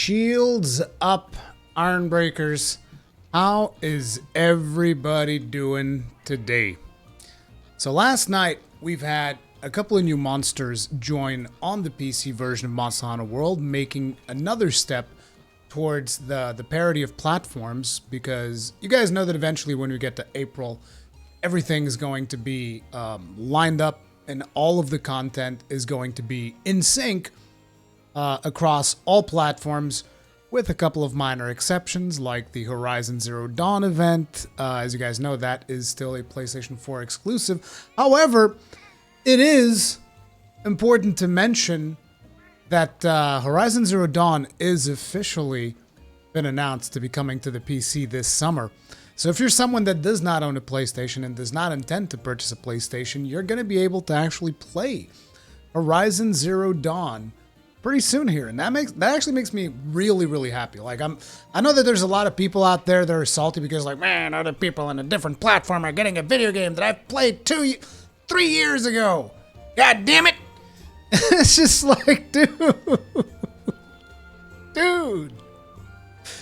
Shields up, Ironbreakers. How is everybody doing today? So last night, we've had a couple of new monsters join on the PC version of Monster Hunter World, making another step towards the parity of platforms, because you guys know that eventually when we get to April, everything's going to be lined up and all of the content is going to be in sync across all platforms, with a couple of minor exceptions like the Horizon Zero Dawn event. As you guys know, that is still a PlayStation 4 exclusive. However, it is important to mention that Horizon Zero Dawn is officially been announced to be coming to the PC this summer. So if you're someone that does not own a PlayStation and does not intend to purchase a PlayStation, you're going to be able to actually play Horizon Zero Dawn pretty soon here, and that actually makes me really happy. Like, I know that there's a lot of people out there that are salty because, like, man, other people on a different platform are getting a video game that I've played 3 years ago. God damn it! It's just like, dude,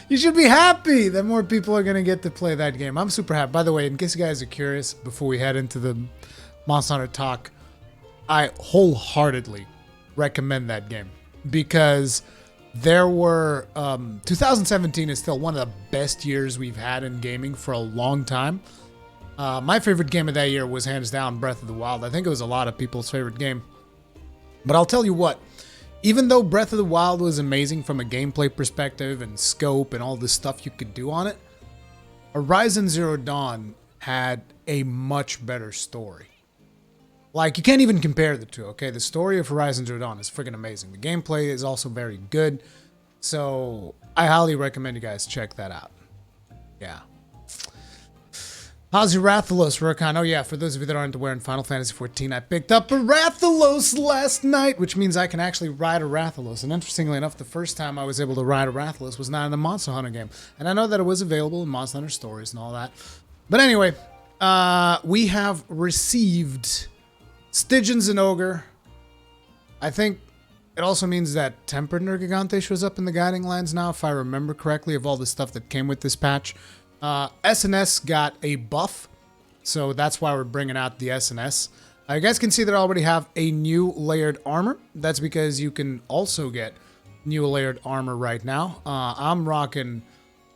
you should be happy that more people are gonna get to play that game. I'm super happy. By the way, in case you guys are curious, before we head into the Monster Hunter talk, I wholeheartedly recommend that game. Because there were 2017 is still one of the best years we've had in gaming for a long time. My favorite game of that year was hands down Breath of the Wild. I think it was a lot of people's favorite game. But I'll tell you what, even though Breath of the Wild was amazing from a gameplay perspective and scope and all the stuff you could do on it, Horizon Zero Dawn had a much better story. Like, you can't even compare the two, okay? The story of Horizon Zero Dawn is freaking amazing. The gameplay is also very good. So, I highly recommend you guys check that out. Yeah. How's your Rathalos, Rurikhan? Oh yeah, for those of you that aren't aware, in Final Fantasy XIV, I picked up a Rathalos last night, which means I can actually ride a Rathalos. And interestingly enough, the first time I was able to ride a Rathalos was not in the Monster Hunter game. And I know that it was available in Monster Hunter Stories and all that. But anyway, we have received Stygian Zinogre. I think it also means that Tempered Nergigante shows up in the Guiding Lands now, if I remember correctly, of all the stuff that came with this patch. SNS got a buff, so that's why we're bringing out the SNS. You guys can see that I already have a new layered armor. That's because you can also get new layered armor right now. I'm rocking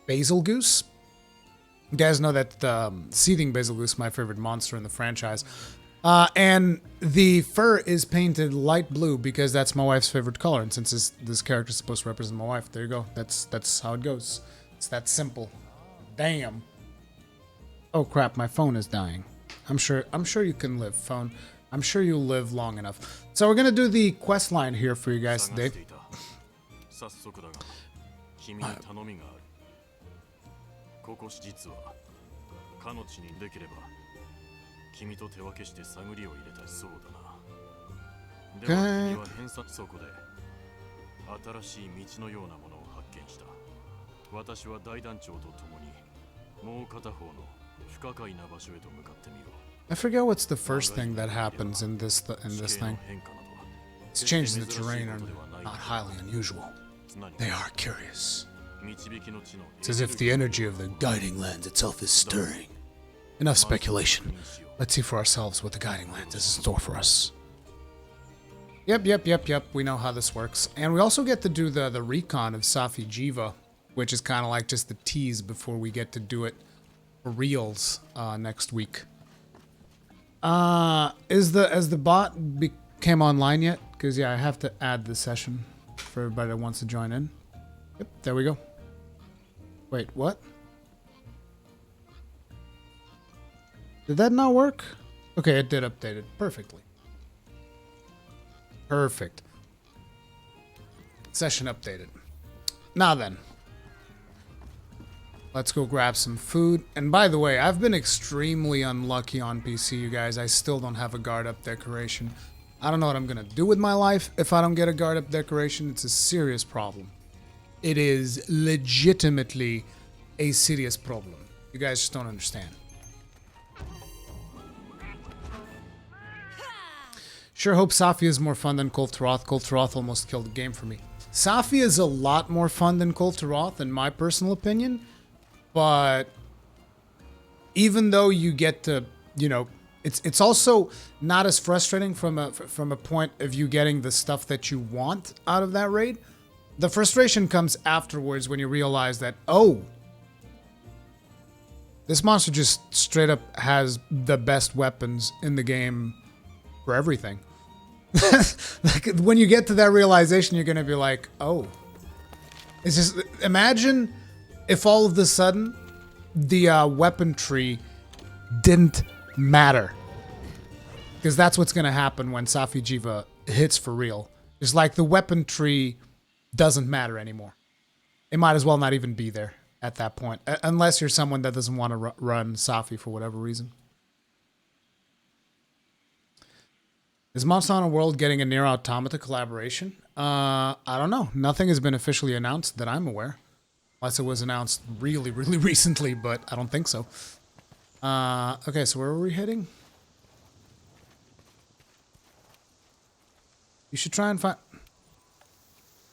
Basil Goose. You guys know that Seething Basil Goose is my favorite monster in the franchise. And the fur is painted light blue because that's my wife's favorite color. And since this character is supposed to represent my wife, there you go. That's how it goes. It's that simple. Damn. Oh crap, my phone is dying. I'm sure you can live, phone. I'm sure you'll live long enough. So we're gonna do the quest line here for you guys today. I forget what's the first thing that happens in this thing. It's changes the terrain are not highly unusual. They are curious. It's as if the energy of the Guiding Lands itself is stirring. Enough speculation. Let's see for ourselves what the Guiding Lands is in store for us. Yep. We know how this works. And we also get to do the Recon of Safi'Jiiva, which is kind of like just the tease before we get to do it for reals next week. Has the bot came online yet? Because yeah, I have to add the session for everybody that wants to join in. Yep, there we go. Wait, what? Did that not work? Okay, it did update it perfectly. Perfect. Session updated. Now then. Let's go grab some food. And by the way, I've been extremely unlucky on PC, you guys. I still don't have a guard up decoration. I don't know what I'm gonna do with my life if I don't get a guard up decoration. It's a serious problem. It is legitimately a serious problem. You guys just don't understand. Sure hope Safi is more fun than Kul'Throth. Kul'Throth almost killed the game for me. Safi is a lot more fun than Kul Tiroth, in my personal opinion. But even though you get to, you know, it's also not as frustrating from a point of you getting the stuff that you want out of that raid. The frustration comes afterwards when you realize that, oh, this monster just straight up has the best weapons in the game for everything. Like, when you get to that realization, you're gonna be like, oh. It's just, imagine if all of a sudden the weapon tree didn't matter. Because that's what's gonna happen when Safi'Jiiva hits for real. It's like the weapon tree doesn't matter anymore. It might as well not even be there at that point. Unless you're someone that doesn't want to run Safi for whatever reason. Is Monster Hunter World getting a Nier Automata collaboration? I don't know. Nothing has been officially announced that I'm aware. Unless it was announced really, really recently, but I don't think so. Okay, so where are we heading? You should try and find...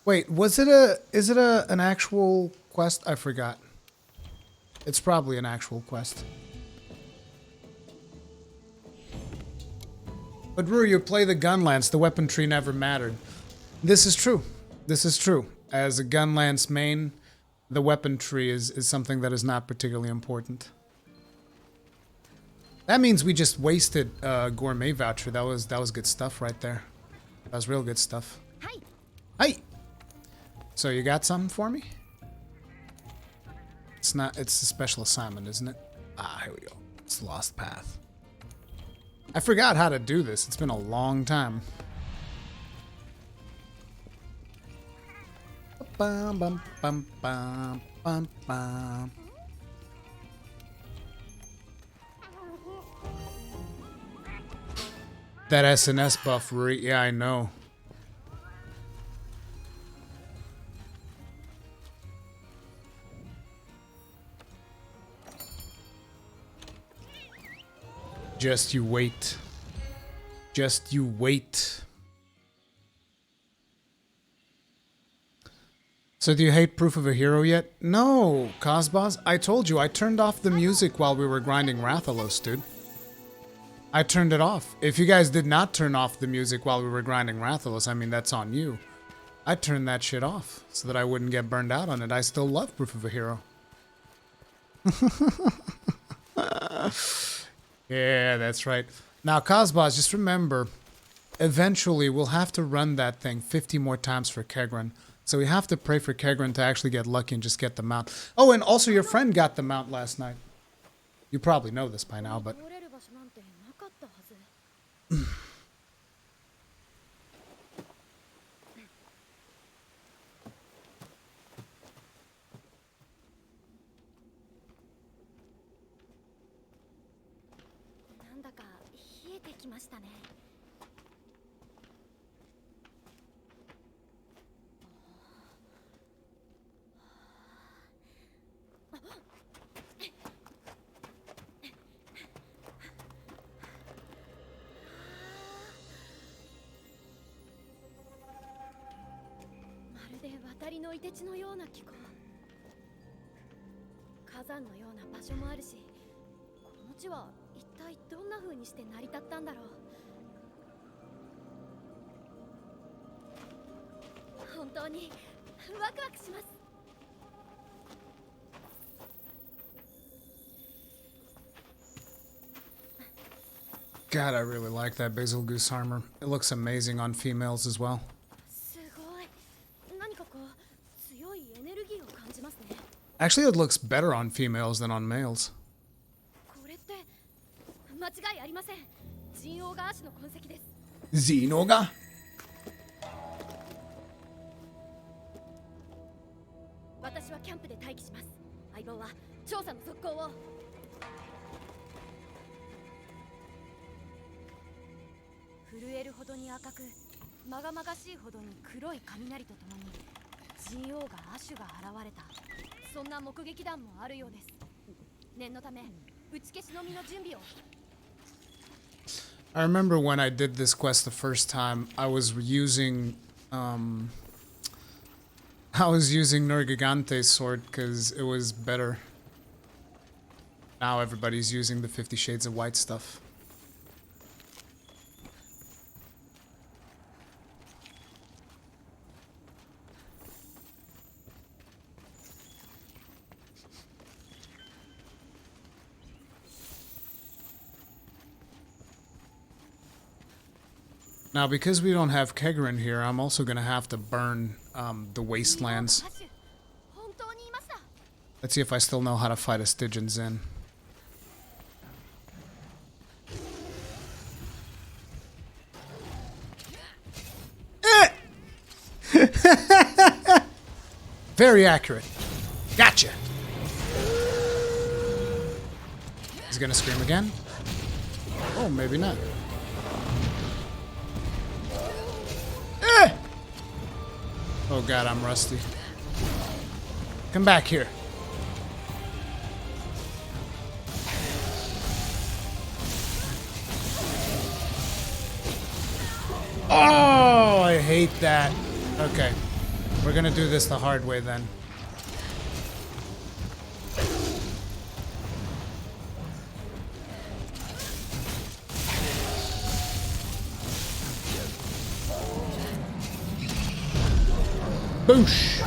Wait, is it an actual quest? I forgot. It's probably an actual quest. But Ruru, you play the Gunlance, the weapon tree never mattered. This is true. This is true. As a Gunlance main, the weapon tree is something that is not particularly important. That means we just wasted a gourmet voucher. That was good stuff right there. That was real good stuff. Hi. Hi. So you got something for me? It's not. It's a special assignment, isn't it? Ah, here we go. It's Lost Path. I forgot how to do this. It's been a long time. Bum, bum, bum, bum, bum, bum. That SNS buff, Ruri. Yeah, I know. Just you wait. Just you wait. So do you hate Proof of a Hero yet? No, Cosbos. I told you, I turned off the music while we were grinding Rathalos, dude. I turned it off. If you guys did not turn off the music while we were grinding Rathalos, I mean, that's on you. I turned that shit off so that I wouldn't get burned out on it. I still love Proof of a Hero. Yeah, that's right. Now, Cosbos, just remember, eventually we'll have to run that thing 50 more times for Kegran. So we have to pray for Kegran to actually get lucky and just get the mount. Oh, and also your friend got the mount last night. You probably know this by now, but... God, I really like that Basil Goose armor. It looks amazing on females as well. Actually, it looks better on females than on males. Zinogre? I remember when I did this quest the first time, I was using I was using Nergigante's sword because it was better. Now everybody's using the 50 Shades of White stuff. Now, because we don't have Kegrin here, I'm also going to have to burn the wastelands. Let's see if I still know how to fight a Stygian Zin. Very accurate. Gotcha. He's going to scream again? Oh, maybe not. Oh god, I'm rusty. Come back here. Oh, I hate that. Okay. We're gonna do this the hard way then. Boosh!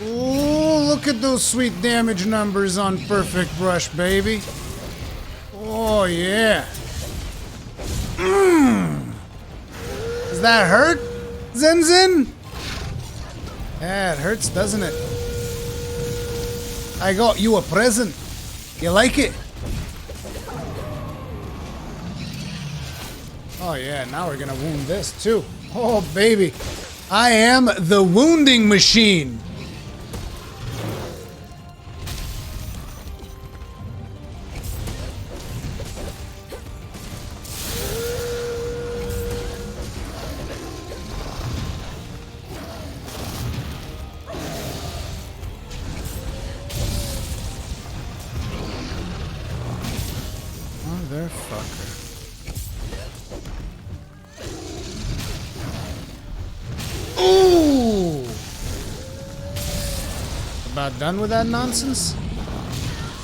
Ooh, look at those sweet damage numbers on Perfect Brush, baby. Oh, yeah. Does that hurt, Zin Zin? Yeah, it hurts, doesn't it? I got you a present. You like it? Oh yeah, now we're gonna wound this too. Oh baby, I am the wounding machine. Motherfucker. Ooh! About done with that nonsense?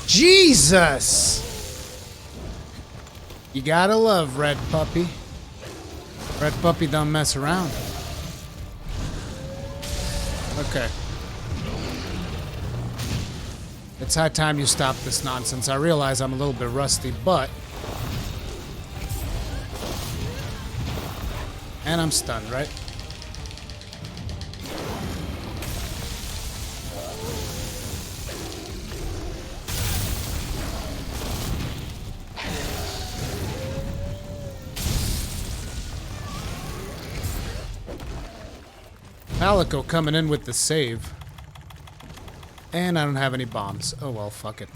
Jesus! You gotta love Red Puppy. Red Puppy don't mess around. Okay. It's high time you stop this nonsense. I realize I'm a little bit rusty, but... And I'm stunned, right? Palico coming in with the save. And I don't have any bombs. Oh well, fuck it.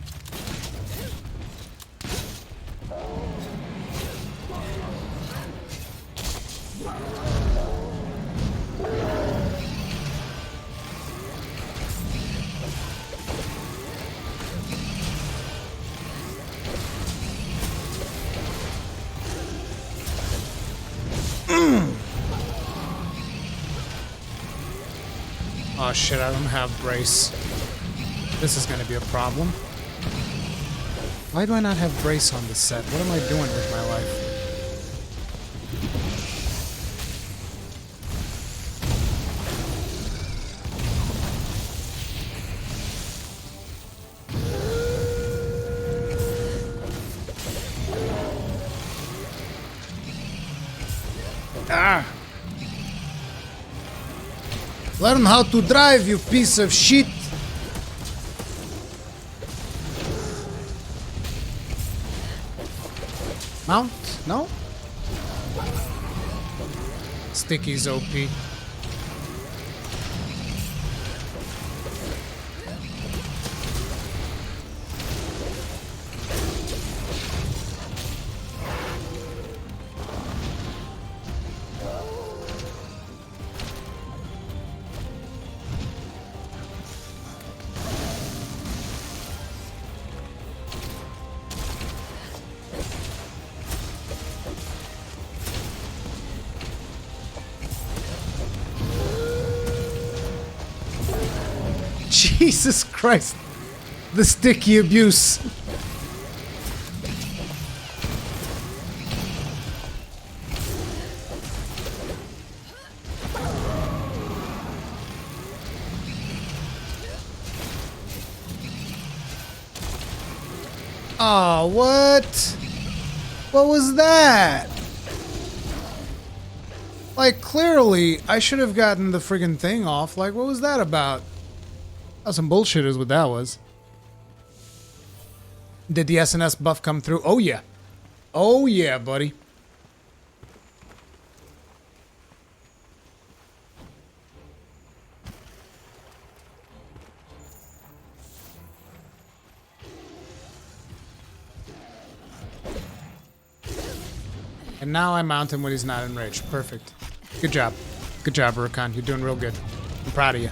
Oh shit, I don't have brace. This is gonna be a problem. Why do I not have brace on this set? What am I doing with my life? Ah! Learn how to drive, you piece of shit! Mount? No? Sticky's OP. Jesus Christ. The sticky abuse. Oh, what? What was that? Like, clearly, I should have gotten the friggin' thing off. Like, what was that about? That was some bullshit is what that was. Did the SNS buff come through? Oh, yeah. Oh, yeah, buddy. And now I mount him when he's not enraged. Perfect. Good job. Good job, Rurikhan. You're doing real good. I'm proud of you.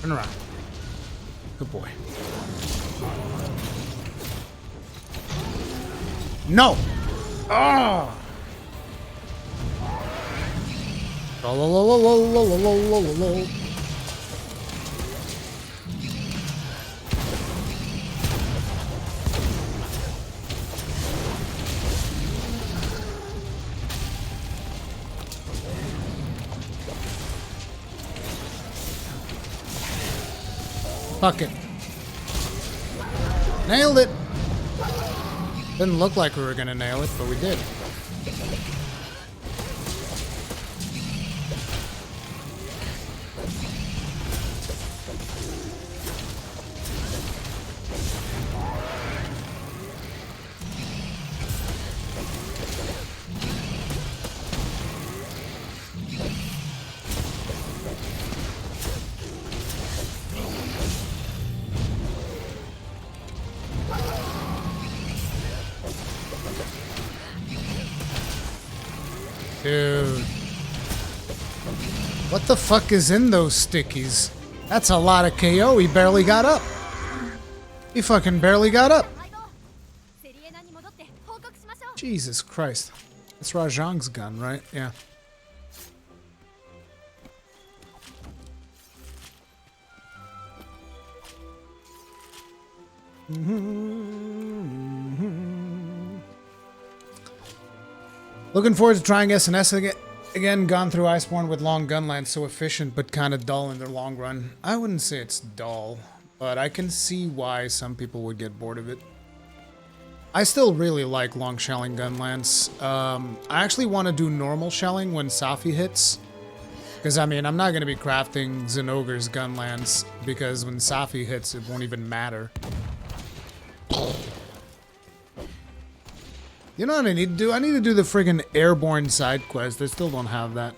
Turn around. Good boy. No! Oh! Fuck it. Nailed it. Didn't look like we were gonna nail it, but we did. Dude. What the fuck is in those stickies? That's a lot of KO. He barely got up. He fucking barely got up. Jesus Christ. That's Rajang's gun, right? Yeah. Looking forward to trying SNS again. Gone through Iceborne with long gunlands, so efficient but kind of dull in their long run. I wouldn't say it's dull, but I can see why some people would get bored of it. I still really like long shelling gunlands. I actually want to do normal shelling when Safi hits. Because, I mean, I'm not going to be crafting Zinogre's gunlands, because when Safi hits, it won't even matter. You know what I need to do? I need to do the friggin' airborne side quest. I still don't have that.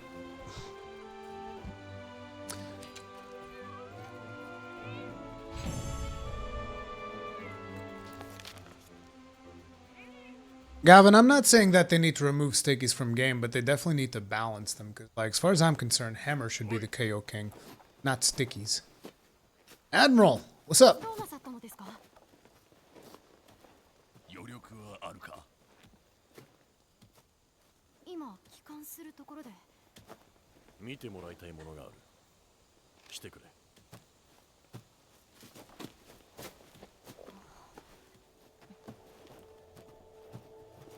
Gavin, I'm not saying that they need to remove stickies from game, but they definitely need to balance them. Cause, like, as far as I'm concerned, Hammer should be the KO king, not stickies. Admiral, what's up?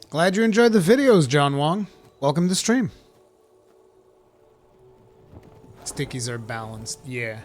Glad you enjoyed the videos, John Wong. Welcome to stream. Stickies are balanced, yeah.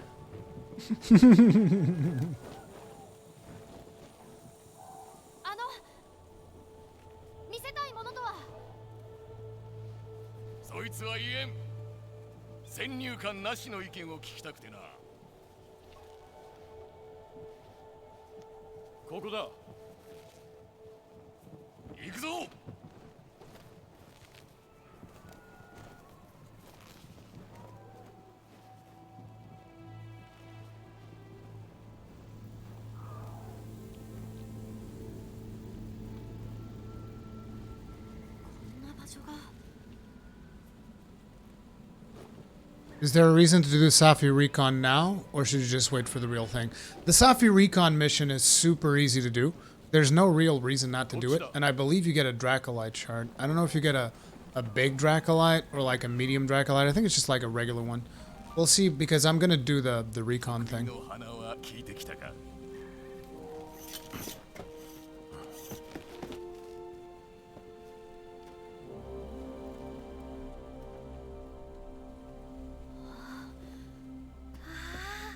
Is there a reason to do the Safi'Jiiva now, or should you just wait for the real thing? The Safi'Jiiva mission is super easy to do. There's no real reason not to do it, and I believe you get a Dracolite shard. I don't know if you get a big Dracolite or like a medium Dracolite. I think it's just like a regular one. We'll see, because I'm gonna do the Recon thing.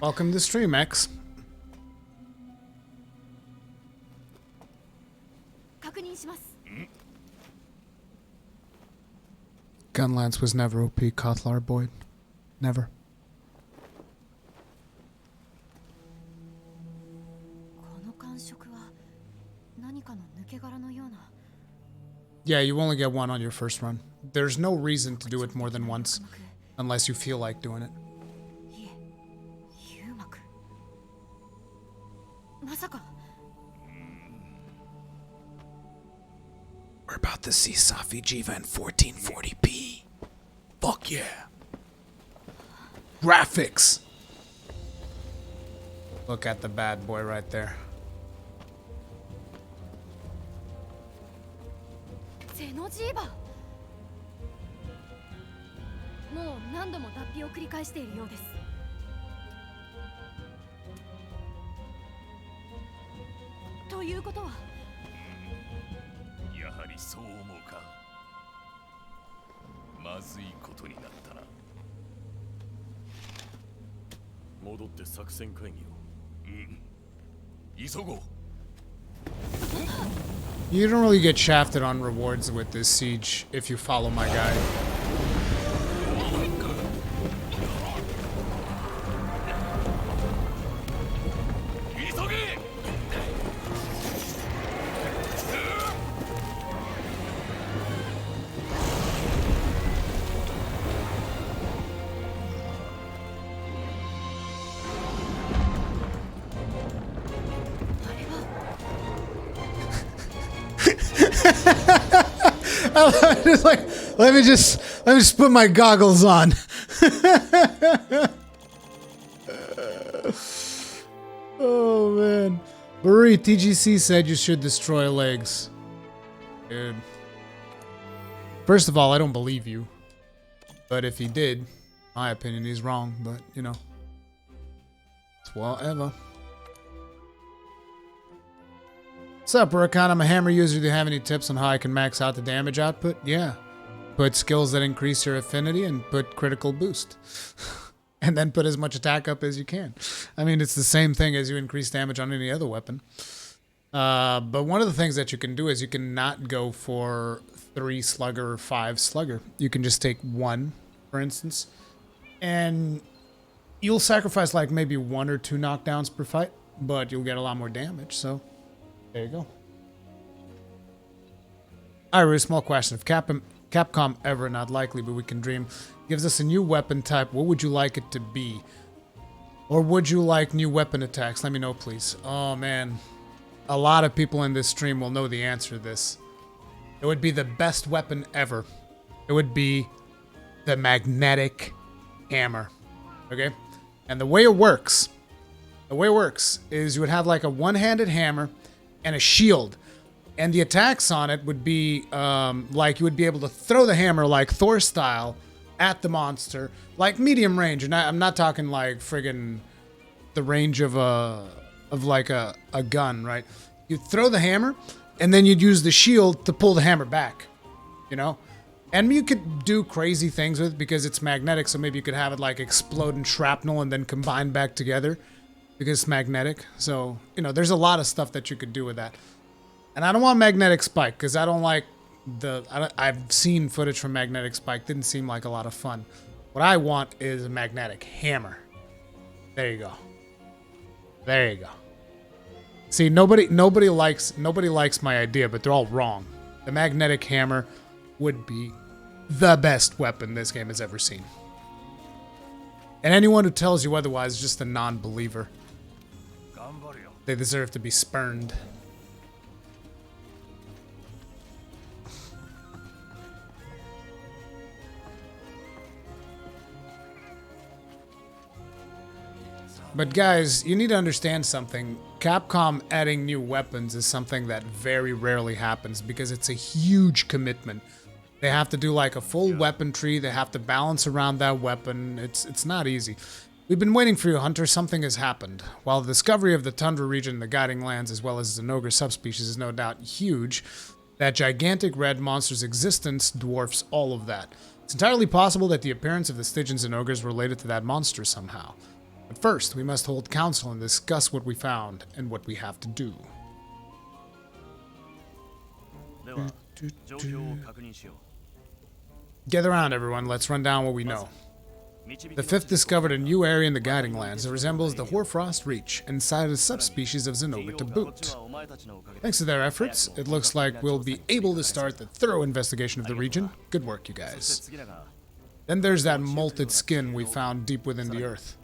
Welcome to stream, X. Gunlance was never OP, Kotlar Boyd. Never. Yeah, you only get one on your first run. There's no reason to do it more than once, unless you feel like doing it. We're about to see Safi'Jiiva in 1440p. Fuck yeah. Graphics. Look at the bad boy right there. Zinogre. もう何度も脱皮を繰り返しているようです。ということは、やはりそう思うか。まずいことになったな。戻って作戦会議を。急ごう。You don't really get shafted on rewards with this siege if you follow my guide. Just like, let me just put my goggles on. Oh man. Buri TGC said you should destroy legs. Dude. First of all, I don't believe you. But if he did, my opinion, he's wrong, but you know. It's whatever. What's up, Rurikhan? I'm a hammer user. Do you have any tips on how I can max out the damage output? Yeah. Put skills that increase your affinity and put critical boost. And then put as much attack up as you can. I mean, it's the same thing as you increase damage on any other weapon. But one of the things that you can do is you can not go for 3 slugger or 5 slugger. You can just take 1, for instance. And you'll sacrifice like maybe 1 or 2 knockdowns per fight. But you'll get a lot more damage, so... There you go. Alright, small question. If Capcom ever, not likely, but we can dream, gives us a new weapon type, what would you like it to be? Or would you like new weapon attacks? Let me know, please. Oh, man. A lot of people in this stream will know the answer to this. It would be the best weapon ever. It would be the magnetic hammer. Okay? And the way it works is you would have like a one-handed hammer and a shield, and the attacks on it would be like you would be able to throw the hammer like Thor style at the monster, like medium range. And I'm not talking like friggin' the range of like a gun, right? You'd throw the hammer, and then you'd use the shield to pull the hammer back, you know? And you could do crazy things with it because it's magnetic, so maybe you could have it like explode in shrapnel and then combine back together. Because it's magnetic. So, you know, there's a lot of stuff that you could do with that. And I don't want magnetic spike, because I don't like I've seen footage from magnetic spike. Didn't seem like a lot of fun. What I want is a magnetic hammer. There you go. There you go. See, nobody likes my idea, but they're all wrong. The magnetic hammer would be the best weapon this game has ever seen. And anyone who tells you otherwise is just a non-believer. They deserve to be spurned. But guys, you need to understand something. Capcom adding new weapons is something that very rarely happens because it's a huge commitment. They have to do like a full weapon tree. They have to balance around that weapon. It's not easy. We've been waiting for you, Hunter. Something has happened. While the discovery of the Tundra region and the Guiding Lands, as well as Zinogre subspecies, is no doubt huge, that gigantic red monster's existence dwarfs all of that. It's entirely possible that the appearance of the Stygian Zinogre is related to that monster somehow. But first, we must hold council and discuss what we found and what we have to do. Gather around, everyone. Let's run down what we know. The Fifth discovered a new area in the Guiding Lands that resembles the Hoarfrost Reach and cited a subspecies of Zinogre to boot. Thanks to their efforts, it looks like we'll be able to start the thorough investigation of the region. Good work, you guys. Then there's that molted skin we found deep within the earth.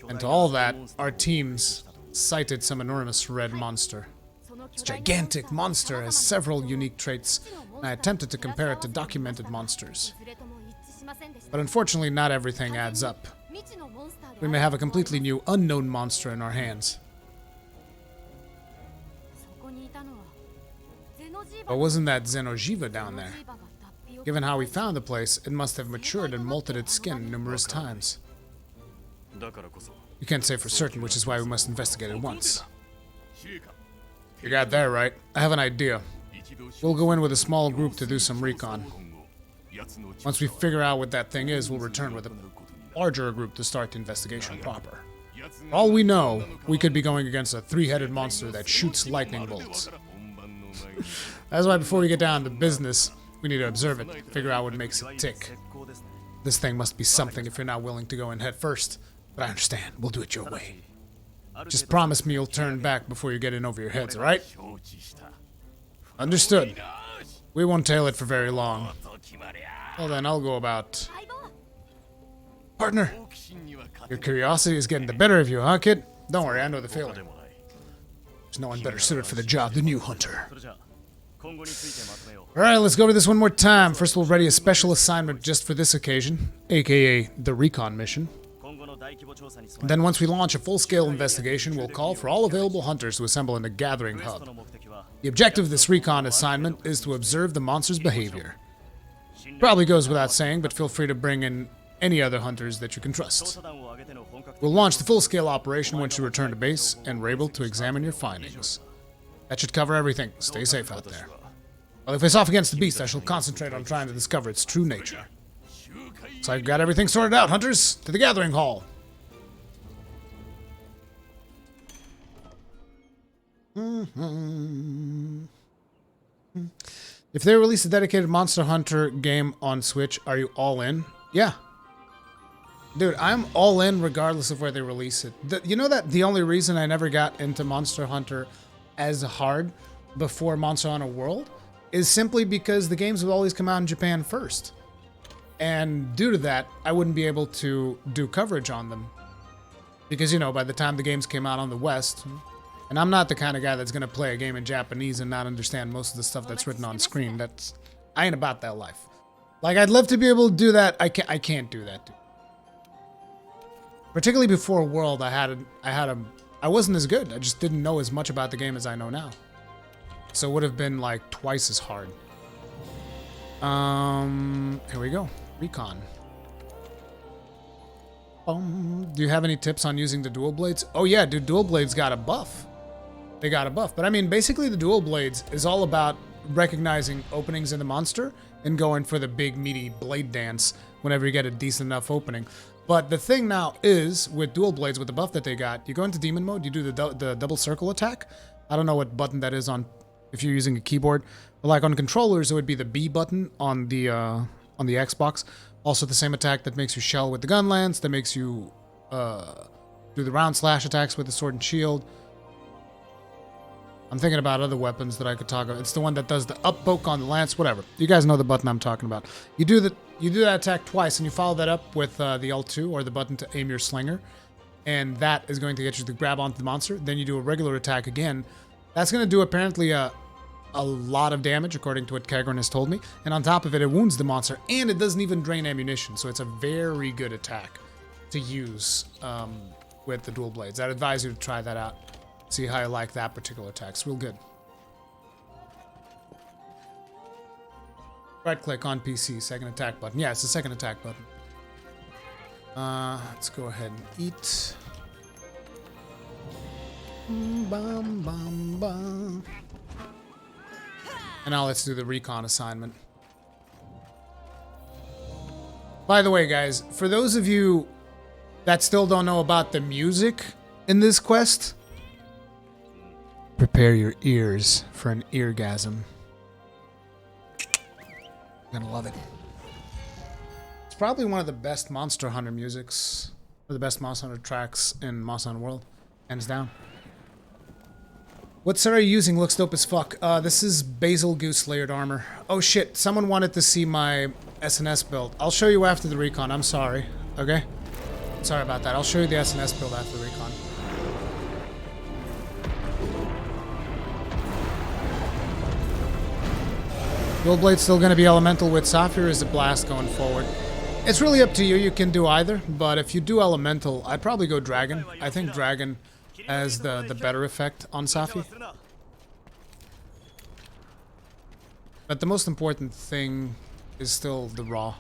And to all that, our teams sighted some enormous red monster. This gigantic monster has several unique traits, and I attempted to compare it to documented monsters. But unfortunately, not everything adds up. We may have a completely new, unknown monster in our hands. But wasn't that Zinogre down there? Given how we found the place, it must have matured and molted its skin numerous times. You can't say for certain, which is why we must investigate it once. You got that right. I have an idea. We'll go in with a small group to do some recon. Once we figure out what that thing is, we'll return with a larger group to start the investigation proper. For all we know, we could be going against a three-headed monster that shoots lightning bolts. That's why before we get down to business, we need to observe it, figure out what makes it tick. This thing must be something if you're not willing to go in head first. But I understand. We'll do it your way. Just promise me you'll turn back before you get in over your heads, alright? Understood. We won't tail it for very long. Well then, I'll go about... Partner! Your curiosity is getting the better of you, huh, kid? Don't worry, I know the feeling. There's no one better suited for the job than you, Hunter. Alright, let's go over this one more time. First, we'll ready a special assignment just for this occasion, aka the Recon mission. And then once we launch a full-scale investigation, we'll call for all available hunters to assemble in the gathering hub. The objective of this recon assignment is to observe the monster's behavior. Probably goes without saying, but feel free to bring in any other hunters that you can trust. We'll launch the full-scale operation once you return to base, and we're able to examine your findings. That should cover everything. Stay safe out there. While I face off against the beast, I shall concentrate on trying to discover its true nature. So I've got everything sorted out, hunters. To the gathering hall. If they release a dedicated Monster Hunter game on Switch, are you all in? Yeah. Dude, I'm all in regardless of where they release it. You know that the only reason I never got into Monster Hunter as hard before Monster Hunter World is simply because the games would always come out in Japan first. And due to that, I wouldn't be able to do coverage on them. Because, you know, by the time the games came out on the West, and I'm not the kind of guy that's going to play a game in Japanese and not understand most of the stuff that's written on screen. I ain't about that life. Like, I'd love to be able to do that. I can't do that, dude. Particularly before World, I wasn't as good. I just didn't know as much about the game as I know now. So it would have been like twice as hard. Here we go. Recon. Do you have any tips on using the dual blades? Oh yeah, dude, dual blades got a buff. They got a buff. But I mean, basically the dual blades is all about recognizing openings in the monster and going for the big meaty blade dance whenever you get a decent enough opening. But the thing now is, with dual blades, with the buff that they got, you go into demon mode, you do the double circle attack. I don't know what button that is on if you're using a keyboard. But like on controllers, it would be the B button on the Xbox. Also the same attack that makes you shell with the gun lance, that makes you do the round slash attacks with the sword and shield. I'm thinking about other weapons that I could talk about. It's the one that does the up poke on the lance, whatever. You guys know the button I'm talking about. You do that attack twice, and you follow that up with the L2 or the button to aim your slinger, and that is going to get you to grab onto the monster. Then you do a regular attack again. That's going to do apparently a lot of damage, according to what Kagran has told me. And on top of it, it wounds the monster, and it doesn't even drain ammunition. So it's a very good attack to use with the dual blades. I'd advise you to try that out. See how you like that particular attack. It's real good. Right click on PC, second attack button. Yeah, it's the second attack button. Let's go ahead and eat. Bum, bum, bum. And now let's do the recon assignment. By the way, guys, for those of you that still don't know about the music in this quest, prepare your ears for an eargasm. You're gonna love it. It's probably one of the best Monster Hunter musics, or the best Monster Hunter tracks in Monster Hunter World, hands down. What set are you using? Looks dope as fuck. This is Basil Goose layered armor. Oh shit, someone wanted to see my SNS build. I'll show you after the recon, I'm sorry. Okay? Sorry about that. I'll show you the SNS build after the recon. Dual Blade's still going to be elemental with Saphir, or is it blast going forward? It's really up to you. You can do either, but if you do elemental, I'd probably go dragon. I think dragon has the better effect on Safi. But the most important thing is still the raw.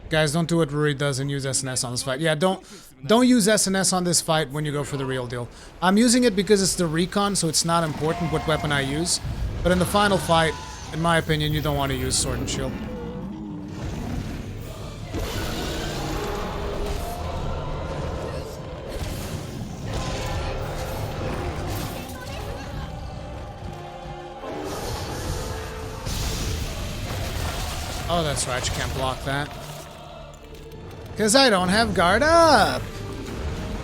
Guys, don't do what Ruri does and use SNS on this fight. Yeah, don't use SNS on this fight when you go for the real deal. I'm using it because it's the recon, so it's not important what weapon I use. But in the final fight, in my opinion, you don't want to use sword and shield. Oh, that's right, you can't block that. Because I don't have guard up!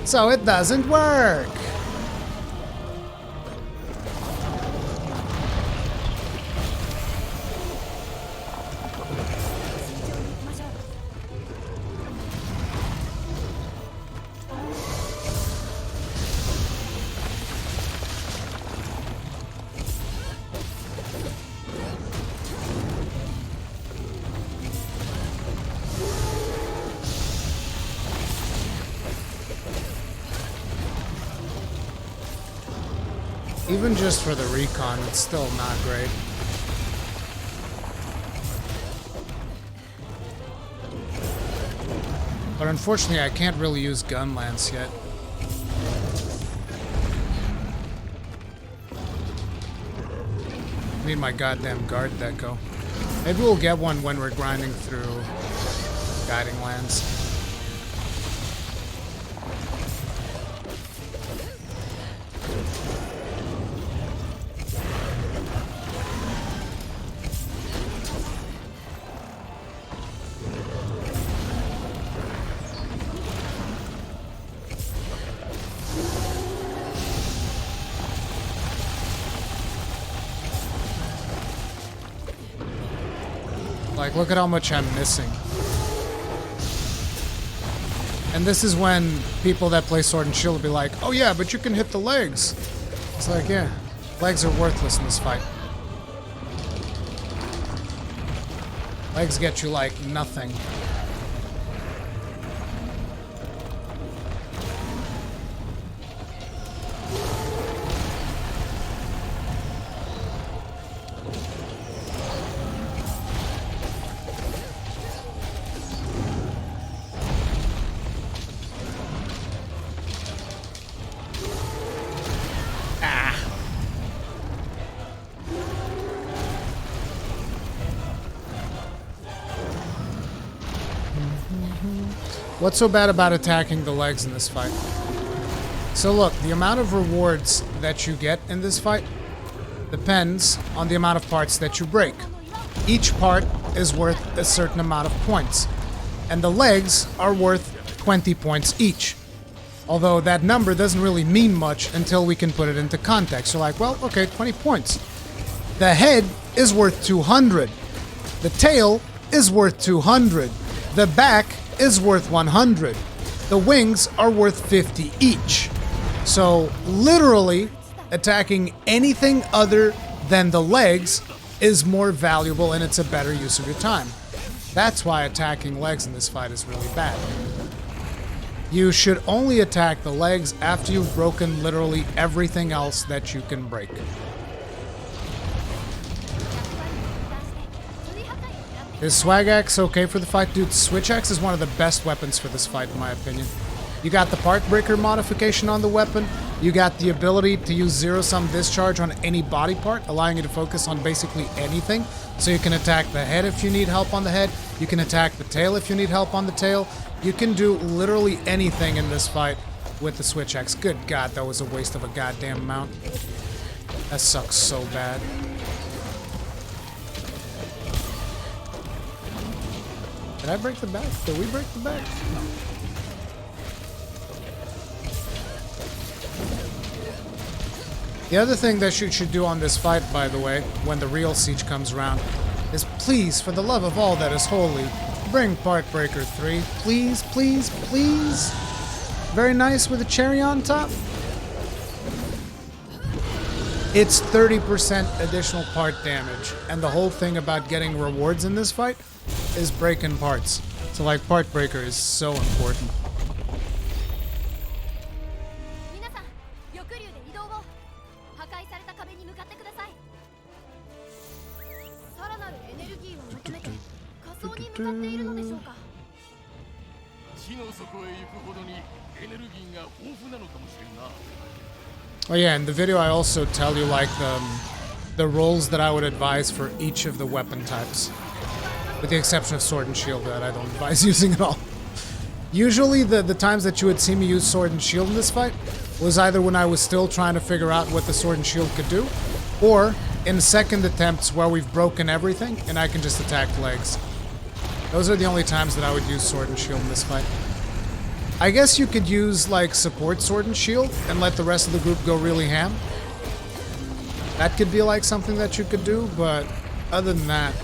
So it doesn't work! Even just for the recon, it's still not great. But unfortunately, I can't really use gun lance yet. I need my goddamn guard deco. Maybe we'll get one when we're grinding through guiding lance. Like, look at how much I'm missing. And this is when people that play Sword and Shield will be like, oh yeah, but you can hit the legs. It's like, yeah, legs are worthless in this fight. Legs get you, like, nothing. What's so bad about attacking the legs in this fight? So look, the amount of rewards that you get in this fight depends on the amount of parts that you break. Each part is worth a certain amount of points, and the legs are worth 20 points each. Although that number doesn't really mean much until we can put it into context. You're like, well, okay, 20 points. The head is worth 200. The tail is worth 200. The back is worth 100. The wings are worth 50 each. So literally attacking anything other than the legs is more valuable and it's a better use of your time. That's why attacking legs in this fight is really bad. You should only attack the legs after you've broken literally everything else that you can break. Is Swag Axe okay for the fight? Dude, Switch Axe is one of the best weapons for this fight in my opinion. You got the part breaker modification on the weapon. You got the ability to use zero-sum discharge on any body part, allowing you to focus on basically anything. So you can attack the head if you need help on the head. You can attack the tail if you need help on the tail. You can do literally anything in this fight with the Switch Axe. Good God, that was a waste of a goddamn mount. That sucks so bad. Did I break the back? Did we break the back? No. The other thing that you should do on this fight, by the way, when the real siege comes around, is please, for the love of all that is holy, bring Part Breaker 3. Please, please, please. Very nice with a cherry on top. It's 30% additional part damage, and the whole thing about getting rewards in this fight is breaking parts. So like, Part Breaker is so important. Oh yeah, in the video I also tell you like the roles that I would advise for each of the weapon types. With the exception of Sword and Shield that I don't advise using at all. Usually the times that you would see me use Sword and Shield in this fight was either when I was still trying to figure out what the Sword and Shield could do, or in second attempts where we've broken everything and I can just attack legs. Those are the only times that I would use Sword and Shield in this fight. I guess you could use, like, support Sword and Shield and let the rest of the group go really ham. That could be, like, something that you could do, but other than that...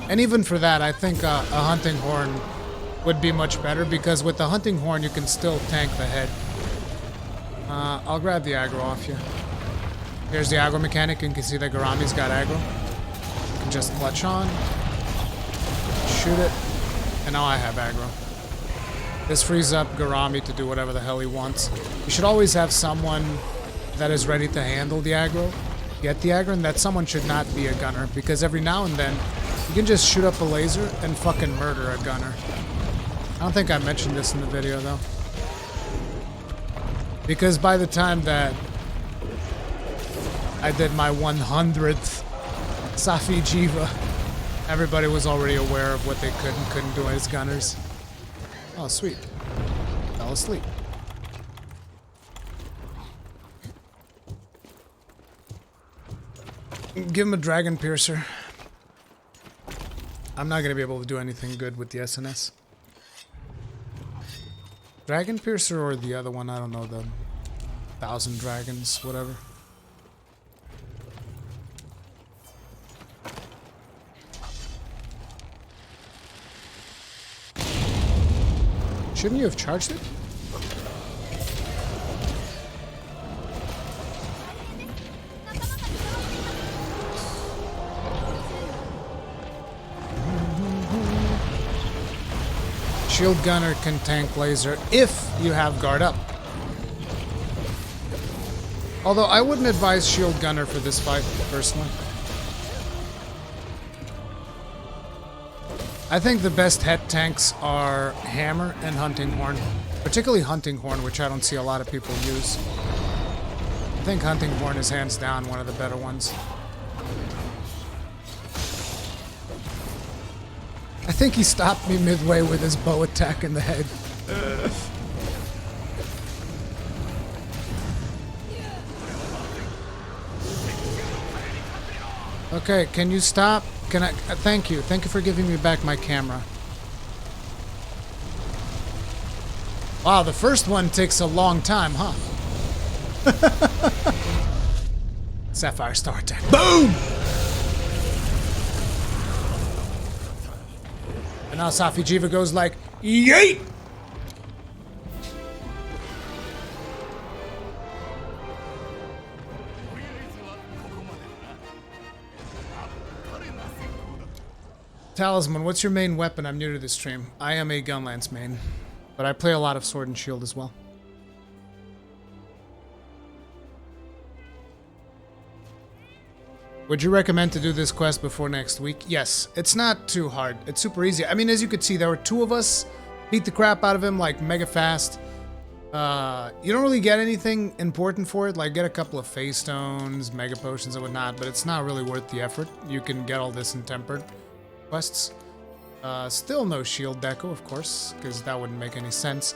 And even for that, I think a Hunting Horn would be much better, because with the Hunting Horn you can still tank the head. I'll grab the aggro off you. Here's the aggro mechanic, and you can see that Garami's got aggro. You can just clutch on. Shoot it, and now I have aggro. This frees up Garami to do whatever the hell he wants. You should always have someone that is ready to handle the aggro, get the aggro, and that someone should not be a gunner, because every now and then you can just shoot up a laser and fucking murder a gunner. I don't think I mentioned this in the video though. Because by the time that I did my 100th Safi'Jiiva, everybody was already aware of what they could and couldn't do as gunners. Oh, sweet. Fell asleep. Give him a Dragon Piercer. I'm not going to be able to do anything good with the SNS. Dragon Piercer or the other one, I don't know, the 1,000 Dragons, whatever. Shouldn't you have charged it? Shield Gunner can tank laser if you have guard up. Although I wouldn't advise Shield Gunner for this fight, personally. I think the best head tanks are Hammer and Hunting Horn. Particularly Hunting Horn, which I don't see a lot of people use. I think Hunting Horn is hands down one of the better ones. I think he stopped me midway with his bow attack in the head. Okay, can you stop? Can I? Thank you. Thank you for giving me back my camera. Wow, the first one takes a long time, huh? Sapphire Star Attack. Boom! And now Safi'Jiiva goes like, yeet! Talisman, what's your main weapon? I'm new to this stream. I am a Gunlance main, but I play a lot of Sword and Shield as well. Would you recommend to do this quest before next week? Yes, it's not too hard. It's super easy. I mean, as you could see, there were 2 of us. Beat the crap out of him, like, mega fast. You don't really get anything important for it, like get a couple of phase stones, mega potions and whatnot, but it's not really worth the effort. You can get all this in tempered quests. Still no shield deco, of course, because that wouldn't make any sense.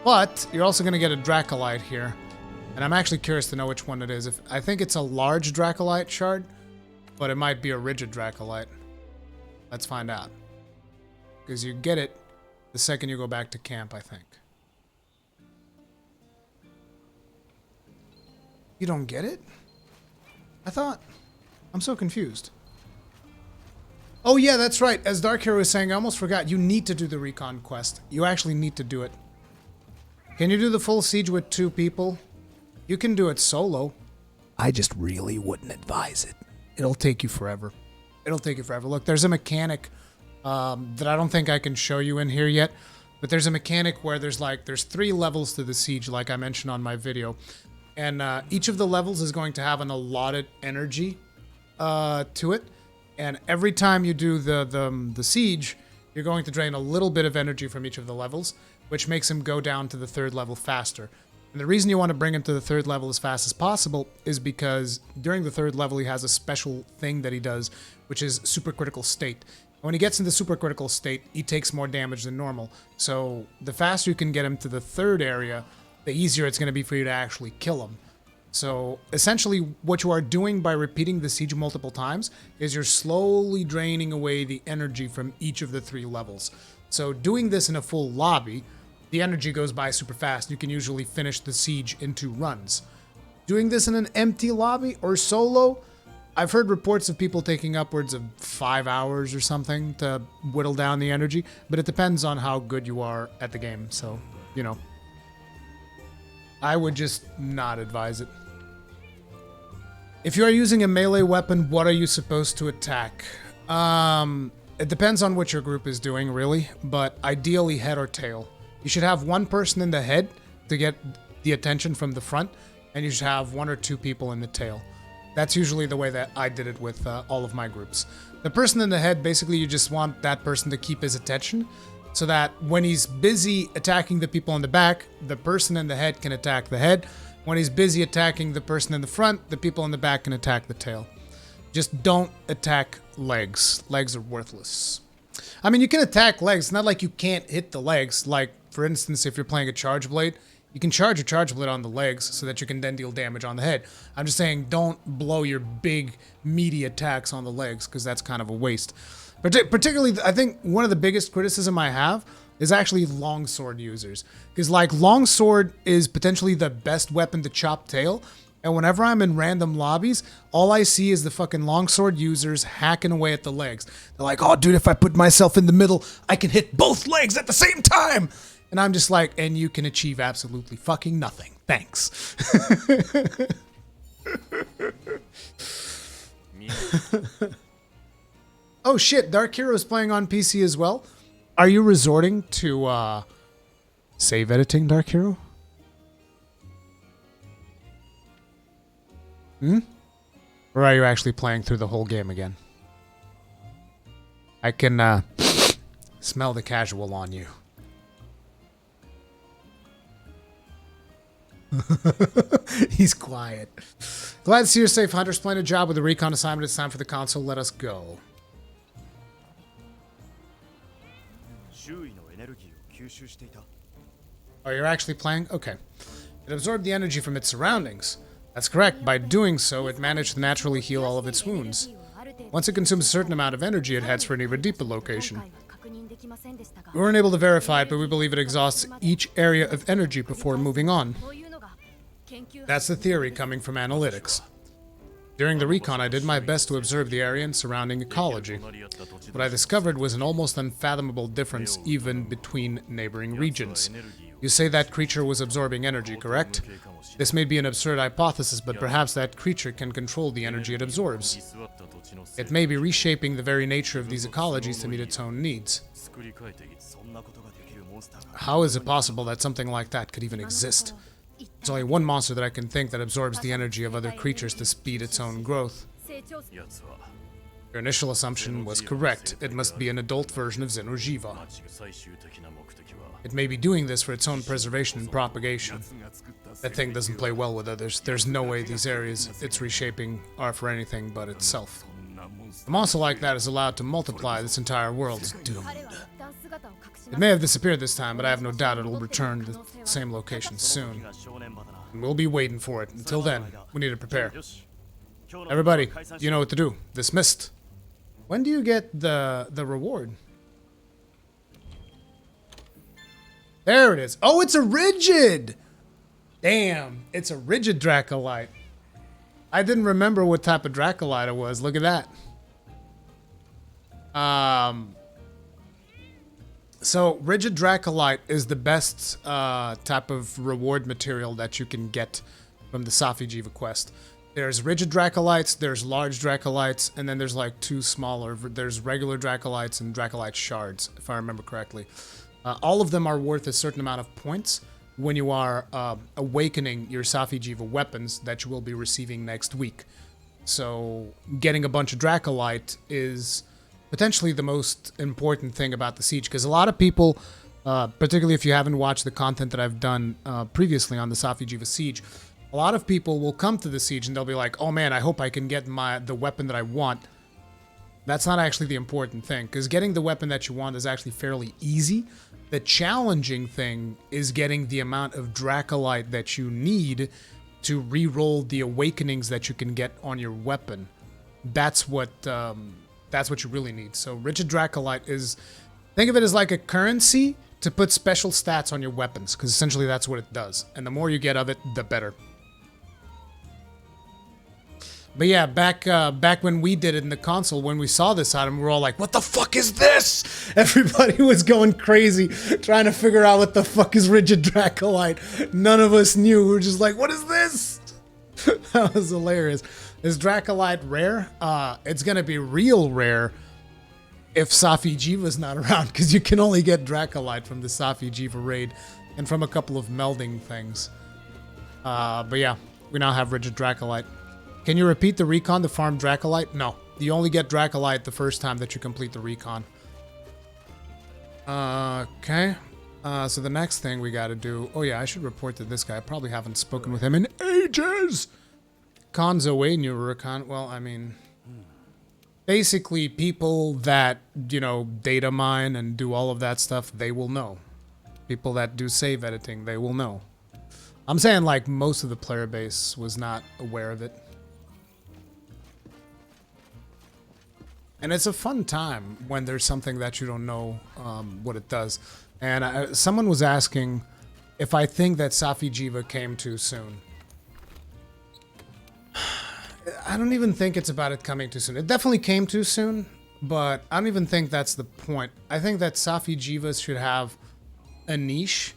But you're also going to get a Dracolite here, and I'm actually curious to know which one it is. I think it's a large Dracolite shard, but it might be a rigid Dracolite. Let's find out. Because you get it the second you go back to camp, I think. You don't get it? I thought... I'm so confused. Oh yeah, that's right. As Dark Hero was saying, I almost forgot. You need to do the Recon quest. You actually need to do it. Can you do the full siege with 2 people? You can do it solo. I just really wouldn't advise it. It'll take you forever. It'll take you forever. Look, there's a mechanic that I don't think I can show you in here yet. But there's a mechanic where there's 3 levels to the siege, like I mentioned on my video. And each of the levels is going to have an allotted energy to it. And every time you do the siege, you're going to drain a little bit of energy from each of the levels, which makes him go down to the 3rd level faster. And the reason you want to bring him to the 3rd level as fast as possible is because during the 3rd level, he has a special thing that he does, which is supercritical state. And when he gets into supercritical state, he takes more damage than normal. So the faster you can get him to the 3rd area, the easier it's going to be for you to actually kill him. So essentially what you are doing by repeating the siege multiple times is you're slowly draining away the energy from each of the 3 levels. So doing this in a full lobby, the energy goes by super fast. You can usually finish the siege in 2 runs. Doing this in an empty lobby or solo, I've heard reports of people taking upwards of 5 hours or something to whittle down the energy, but it depends on how good you are at the game. So, you know, I would just not advise it. If you are using a melee weapon, what are you supposed to attack? It depends on what your group is doing, really, but ideally head or tail. You should have 1 person in the head to get the attention from the front, and you should have 1 or 2 people in the tail. That's usually the way that I did it with all of my groups. The person in the head, basically you just want that person to keep his attention, so that when he's busy attacking the people in the back, the person in the head can attack the head. When he's busy attacking the person in the front, the people in the back can attack the tail. Just don't attack legs. Legs are worthless. I mean, you can attack legs. It's not like you can't hit the legs. Like, for instance, if you're playing a charge blade, you can charge a charge blade on the legs so that you can then deal damage on the head. I'm just saying don't blow your big, meaty attacks on the legs, because that's kind of a waste. Particularly, I think one of the biggest criticism I have is actually longsword users. Because, like, longsword is potentially the best weapon to chop tail, and whenever I'm in random lobbies, all I see is the fucking longsword users hacking away at the legs. They're like, oh, dude, if I put myself in the middle, I can hit both legs at the same time! And I'm just like, and you can achieve absolutely fucking nothing. Thanks. Oh shit, Dark Hero is playing on PC as well? Are you resorting to save editing, Dark Hero? Or are you actually playing through the whole game again? I can smell the casual on you. He's quiet. Glad to see you're safe, Hunter. Splendid job with the recon assignment. It's time for the console. Let us go. Oh, you're actually playing? Okay. It absorbed the energy from its surroundings. That's correct. By doing so, it managed to naturally heal all of its wounds. Once it consumes a certain amount of energy, it heads for an even deeper location. We weren't able to verify it, but we believe it exhausts each area of energy before moving on. That's the theory coming from analytics. During the recon, I did my best to observe the area and surrounding ecology. What I discovered was an almost unfathomable difference even between neighboring regions. You say that creature was absorbing energy, correct? This may be an absurd hypothesis, but perhaps that creature can control the energy it absorbs. It may be reshaping the very nature of these ecologies to meet its own needs. How is it possible that something like that could even exist? There's only one monster that I can think that absorbs the energy of other creatures to speed its own growth. Your initial assumption was correct. It must be an adult version of Zinogre. It may be doing this for its own preservation and propagation. That thing doesn't play well with others. There's no way these areas it's reshaping are for anything but itself. A monster like that is allowed to multiply. This entire world is doomed. It may have disappeared this time, but I have no doubt it will return to the same location soon. And we'll be waiting for it. Until then, we need to prepare. Everybody, you know what to do. Dismissed. When do you get the reward? There it is. Oh, it's a rigid! Damn, it's a rigid Dracolite. I didn't remember what type of Dracolite it was. Look at that. So, rigid Dracolite is the best type of reward material that you can get from the Safi'Jiiva quest. There's rigid Dracolites, there's large Dracolites, and then there's like two smaller. There's regular Dracolites and Dracolite shards, if I remember correctly. All of them are worth a certain amount of points when you are awakening your Safi'Jiiva weapons that you will be receiving next week. So getting a bunch of Dracolite is potentially the most important thing about the siege, because a lot of people, particularly if you haven't watched the content that I've done previously on the Safi'Jiiva siege, a lot of people will come to the siege and they'll be like, oh man, I hope I can get the weapon that I want. That's not actually the important thing, because getting the weapon that you want is actually fairly easy. The challenging thing is getting the amount of Dracolite that you need to re-roll the awakenings that you can get on your weapon. That's what you really need. So rigid Dracolite is, think of it as like a currency to put special stats on your weapons, because essentially that's what it does. And the more you get of it, the better. But yeah, back when we did it in the console, when we saw this item, we were all like, what the fuck is this? Everybody was going crazy, trying to figure out what the fuck is rigid Dracolite. None of us knew. We were just like, what is this? That was hilarious. Is Dracolite rare? It's gonna be real rare if Safi'Jiiva's not around, because you can only get Dracolite from the Safi'Jiiva raid and from a couple of melding things. But yeah, we now have rigid Dracolite. Can you repeat the recon to farm Dracolite? No. You only get Dracolite the first time that you complete the recon. Okay. So the next thing we gotta do... Oh yeah, I should report to this guy. I probably haven't spoken with him in ages! Cons away, new Rurikhan. Well, I mean... Basically, people that, you know, data mine and do all of that stuff, they will know. People that do save editing, they will know. I'm saying, like, most of the player base was not aware of it. And it's a fun time when there's something that you don't know what it does. And someone was asking if I think that Safi'Jiiva came too soon. I don't even think it's about it coming too soon. It definitely came too soon, but I don't even think that's the point. I think that Safi'Jiiva should have a niche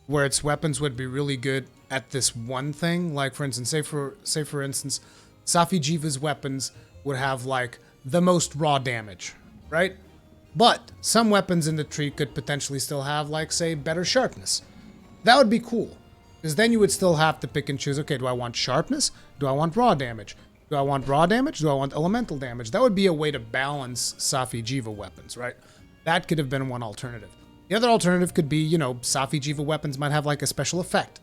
where its weapons would be really good at this one thing. Like, for instance, say for instance, Safi'Jiiva's weapons would have, like, the most raw damage, right? But some weapons in the tree could potentially still have, like, say, better sharpness. That would be cool. Because then you would still have to pick and choose, okay, do I want sharpness? Do I want raw damage? Do I want raw damage? Do I want elemental damage? That would be a way to balance Safi'Jiiva weapons, right? That could have been one alternative. The other alternative could be, you know, Safi'Jiiva weapons might have, like, a special effect.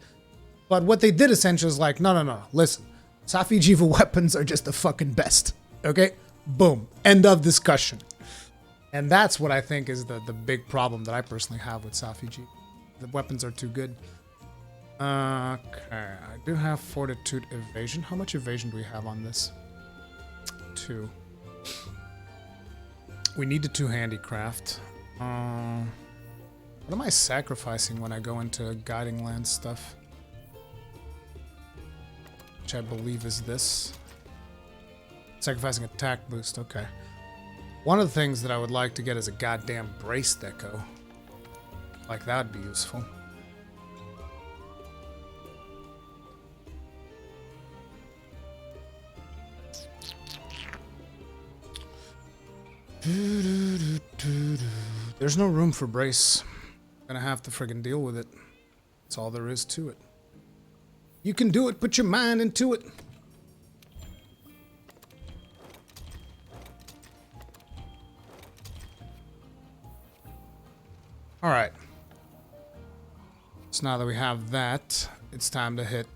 But what they did essentially is like, no, listen. Safi'Jiiva weapons are just the fucking best, okay? Boom. End of discussion. And that's what I think is the big problem that I personally have with Safi'Jiiva. The weapons are too good. Okay, I do have Fortitude Evasion. How much evasion do we have on this? 2. We need the 2 handicraft. What am I sacrificing when I go into Guiding Land stuff? Which I believe is this. Sacrificing attack boost, okay. One of the things that I would like to get is a goddamn brace deco. Like, that would be useful. There's no room for brace. Gonna have to friggin' deal with it. That's all there is to it. You can do it, put your mind into it. Alright. So now that we have that, it's time to hit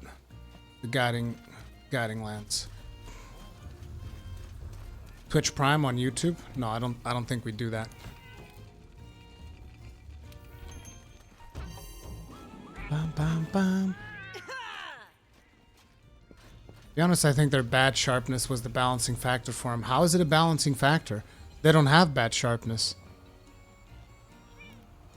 the guiding lands. Twitch Prime on YouTube? No, I don't think we do that. Bam, bam, bam. To be honest, I think their bad sharpness was the balancing factor for him. How is it a balancing factor? They don't have bad sharpness.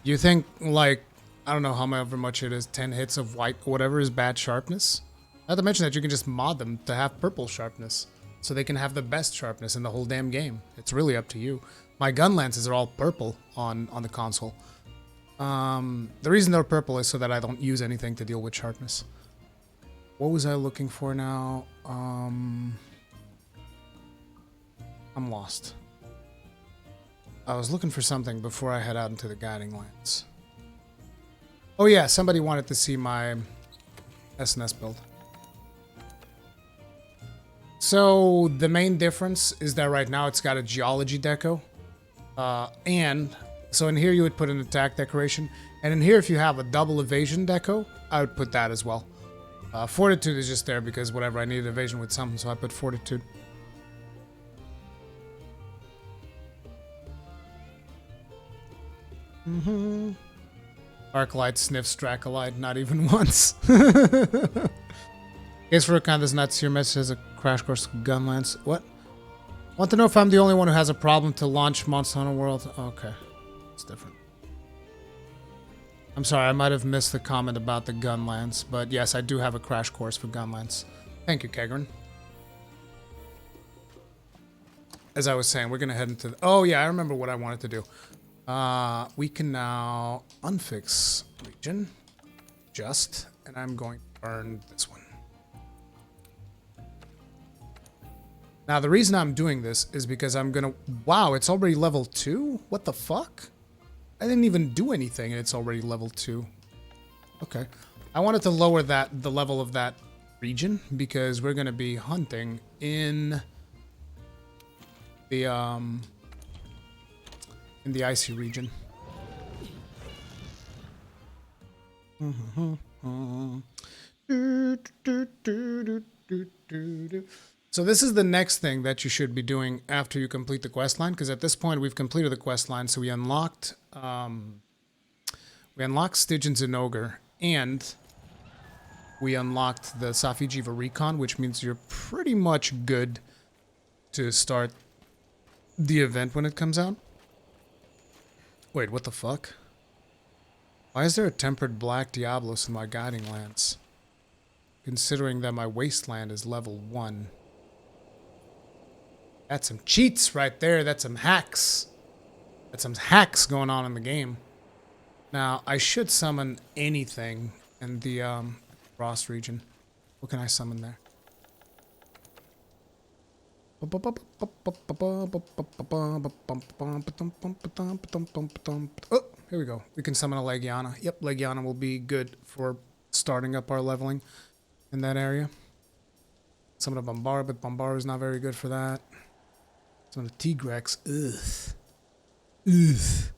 You think, like, I don't know however much it is, 10 hits of white, whatever is bad sharpness? Not to mention that you can just mod them to have purple sharpness. So they can have the best sharpness in the whole damn game. It's really up to you. My gun lances are all purple on the console. The reason they're purple is so that I don't use anything to deal with sharpness. What was I looking for now? I'm lost. I was looking for something before I head out into the guiding lands. Oh yeah, somebody wanted to see my SNS build. So the main difference is that right now it's got a geology deco. And so in here you would put an attack decoration. And in here if you have a double evasion deco, I would put that as well. Fortitude is just there because whatever, I needed evasion with something, so I put fortitude. Arclight sniffs Dracolite, not even once. Guess Rurikhan does not see your message as a crash course gun lance. What? Want to know if I'm the only one who has a problem to launch Monster Hunter World? Okay. It's different. I'm sorry, I might have missed the comment about the gun lance, but yes, I do have a crash course for gun lance. Thank you, Kegrin. As I was saying, we're going to head into... Oh, yeah, I remember what I wanted to do. We can now unfix region. Just. And I'm going to burn this one. Now, the reason I'm doing this is because I'm going to... Wow, it's already level 2? What the fuck? I didn't even do anything and it's already level 2. Okay. I wanted to lower the level of that region because we're going to be hunting in the icy region. So this is the next thing that you should be doing after you complete the quest line, because at this point we've completed the quest line, so we unlocked Stygian Zinogre, and we unlocked the Safi'Jiiva Recon, which means you're pretty much good to start the event when it comes out. Wait, what the fuck? Why is there a tempered black Diablos in my guiding lance? Considering that my wasteland is level 1. That's some cheats right there. That's some hacks. That's some hacks going on in the game. Now, I should summon anything in the Frost region. What can I summon there? Oh, here we go. We can summon a Legiana. Yep, Legiana will be good for starting up our leveling in that area. Summon a Bombara, but Bombara is not very good for that. Summon a Tigrex. Ugh. Ugh.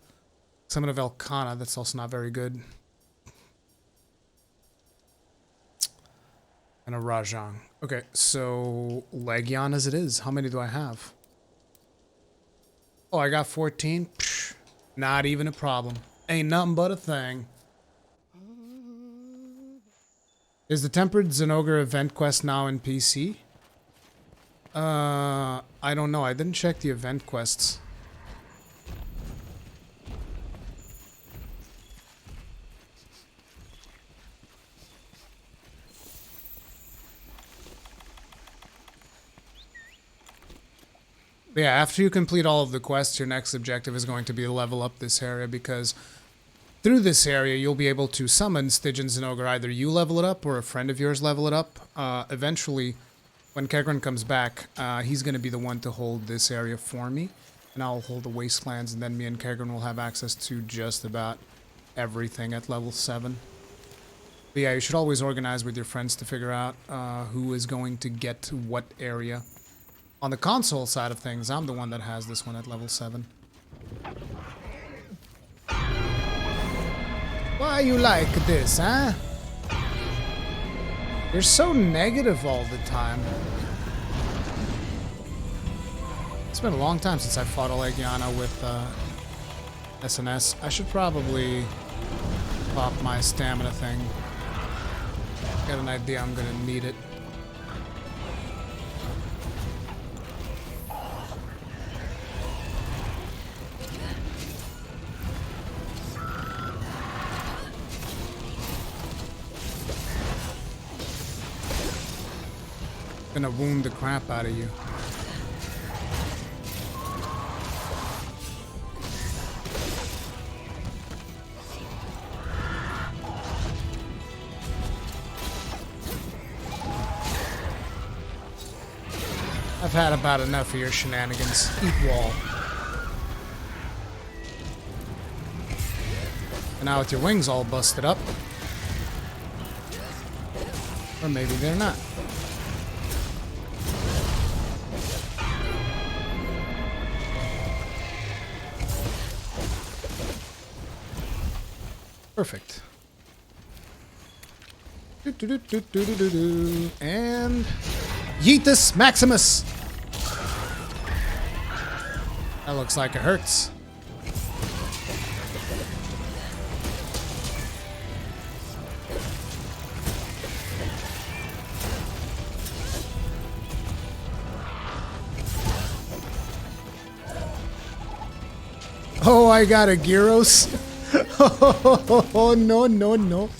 Summon a Velkhana. That's also not very good. And a Rajang. Okay, so Legion as it is. How many do I have? Oh, I got 14. Psh, not even a problem. Ain't nothing but a thing. Is the Tempered Zinogre event quest now in PC? I don't know. I didn't check the event quests. But yeah, after you complete all of the quests, your next objective is going to be to level up this area, because through this area you'll be able to summon Stygian Zinogre. Either you level it up or a friend of yours level it up. Eventually, when Kegrin comes back, he's going to be the one to hold this area for me. And I'll hold the Wastelands, and then me and Kegran will have access to just about everything at level 7. But yeah, you should always organize with your friends to figure out who is going to get to what area. On the console side of things, I'm the one that has this one at level 7. Why you like this, huh? You're so negative all the time. It's been a long time since I fought a Legiana with SNS. I should probably pop my stamina thing. Got an idea I'm gonna need it. Gonna wound the crap out of you. I've had about enough of your shenanigans. Eat wall. And now with your wings all busted up. Or maybe they're not. Perfect. And Yeetus Maximus. That looks like it hurts. Oh, I got a Gyros. Oh, no, no, no.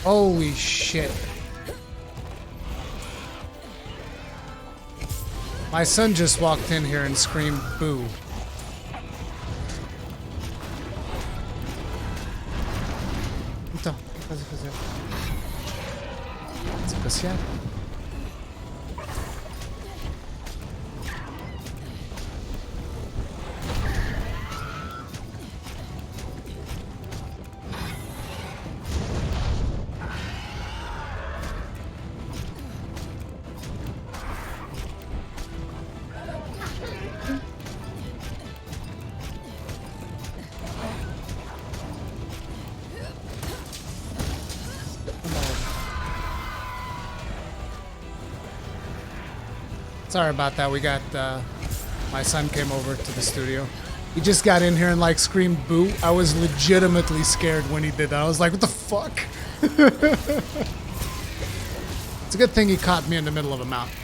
Holy shit. My son just walked in here and screamed boo. Então, o que fazer? Se passear? Sorry about that. We got, my son came over to the studio. He just got in here and like screamed boo. I was legitimately scared when he did that. I was like, what the fuck? It's a good thing he caught me in the middle of a mountain.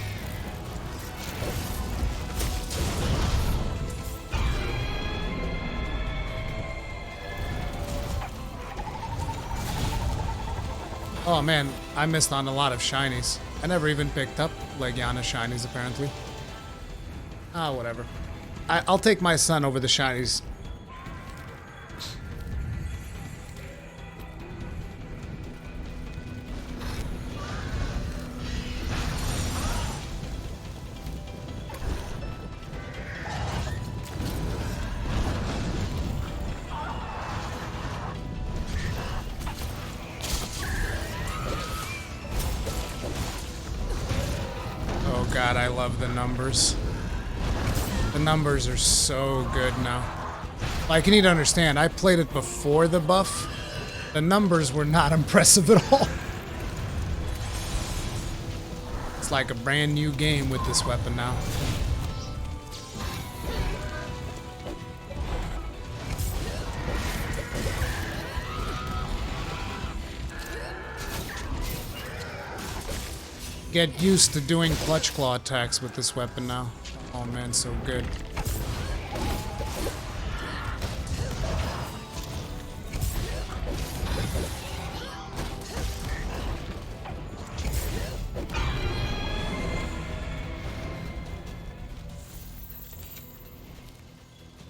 Oh man, I missed on a lot of shinies. I never even picked up Legiana shinies, apparently. Ah, whatever. I'll take my son over the shinies. God, I love the numbers. The numbers are so good now. Like, you need to understand, I played it before the buff. The numbers were not impressive at all. It's like a brand new game with this weapon now. Get used to doing clutch claw attacks with this weapon now. Oh man, so good.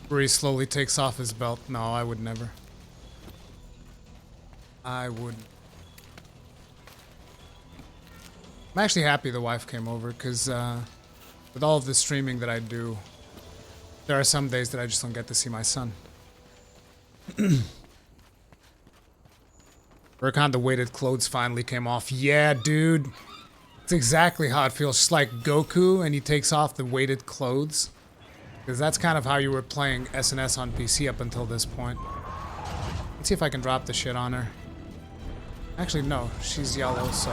Where he slowly takes off his belt. No, I would never. I wouldn't. I'm actually happy the wife came over, because with all of the streaming that I do, there are some days that I just don't get to see my son. Recon, the weighted clothes finally came off. Yeah, dude. It's exactly how it feels. Just like Goku and he takes off the weighted clothes. Because that's kind of how you were playing SNS on PC up until this point. Let's see if I can drop the shit on her. Actually, no. She's yellow, so...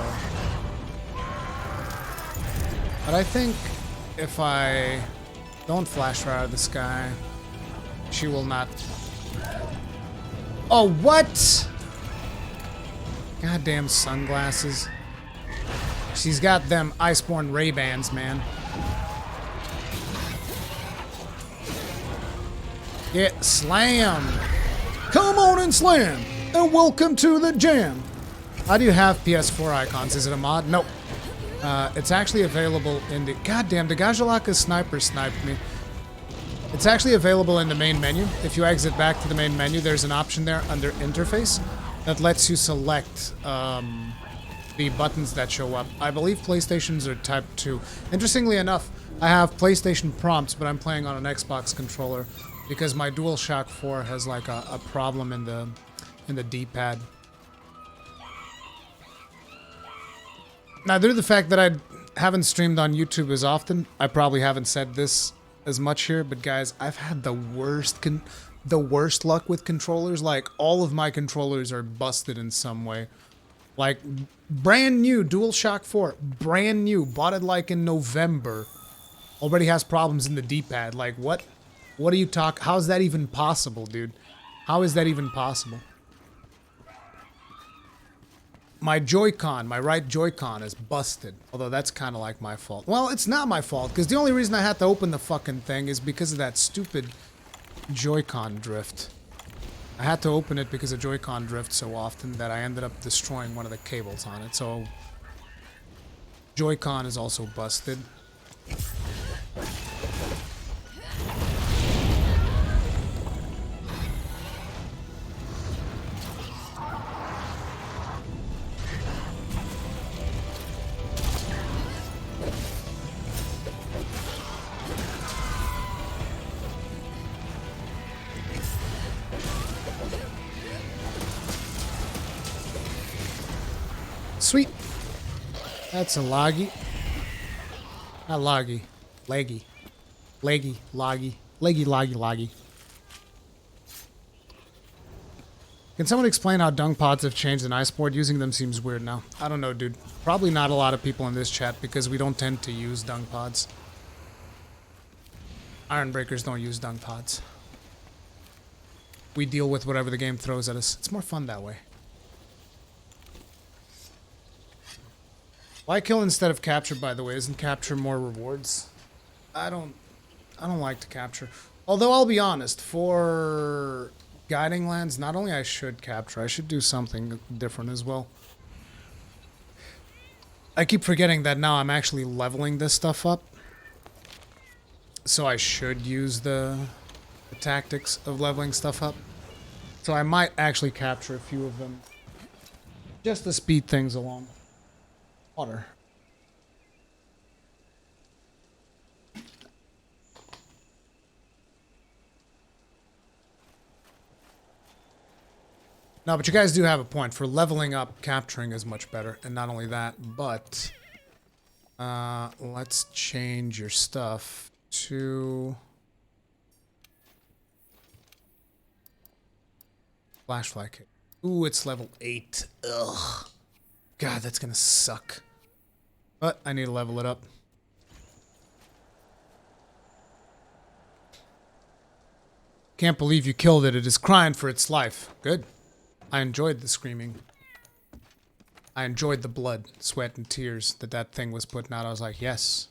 But I think if I don't flash her out of the sky, she will not... Oh, what? Goddamn sunglasses. She's got them Iceborne Ray-Bans, man. Get slammed. Come on and slam. And welcome to the jam. How do you have PS4 icons? Is it a mod? Nope. It's actually available in the... Goddamn, the Gajalaka sniper sniped me. It's actually available in the main menu. If you exit back to the main menu, there's an option there under interface that lets you select the buttons that show up. I believe PlayStations are Type 2. Interestingly enough, I have PlayStation prompts, but I'm playing on an Xbox controller because my DualShock 4 has like a problem in the D-pad. Now, due to the fact that I haven't streamed on YouTube as often, I probably haven't said this as much here, but guys, I've had the worst luck with controllers. Like, all of my controllers are busted in some way. Like, brand new DualShock 4, brand new, bought it like in November, already has problems in the D-pad. Like, what are you talking? How is that even possible, dude? How is that even possible? My Joy-Con, my right Joy-Con is busted. Although that's kind of like my fault. Well, it's not my fault, because the only reason I had to open the fucking thing is because of that stupid Joy-Con drift. I had to open it because of Joy-Con drift so often that I ended up destroying one of the cables on it. So, Joy-Con is also busted. Sweet. That's a loggy. Not loggy. Leggy. Leggy. Loggy. Leggy, loggy, loggy. Can someone explain how dung pods have changed in Iceborne? Using them seems weird now. I don't know, dude. Probably not a lot of people in this chat because we don't tend to use dung pods. Ironbreakers don't use dung pods. We deal with whatever the game throws at us. It's more fun that way. Why kill instead of capture, by the way? Isn't capture more rewards? I don't like to capture. Although I'll be honest, for guiding lands, not only I should capture, I should do something different as well. I keep forgetting that now I'm actually leveling this stuff up. So I should use the tactics of leveling stuff up. So I might actually capture a few of them. Just to speed things along. Water. No, but you guys do have a point. For leveling up, capturing is much better. And not only that, but let's change your stuff to Flashfly kit. Ooh, it's level 8. Ugh. God, that's gonna suck. But I need to level it up. Can't believe you killed it. It is crying for its life. Good. I enjoyed the screaming. I enjoyed the blood, sweat, and tears that thing was putting out. I was like, yes,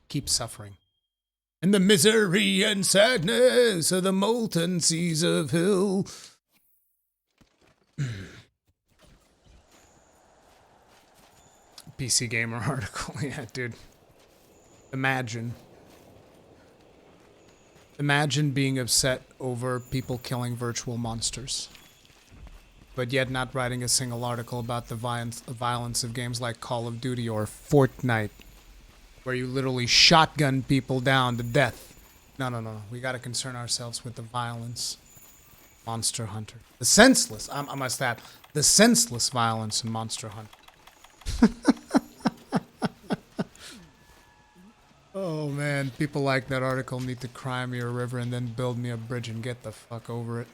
keep suffering. In the misery and sadness of the molten seas of hell. PC Gamer article. Yeah, dude. Imagine. Imagine being upset over people killing virtual monsters. but yet not writing a single article about the violence of games like Call of Duty or Fortnite, where you literally shotgun people down to death. No. We gotta concern ourselves with the violence. Monster Hunter. The senseless, I must add, the senseless violence in Monster Hunter. Oh man, people like that article need to cry me a river and then build me a bridge and get the fuck over it.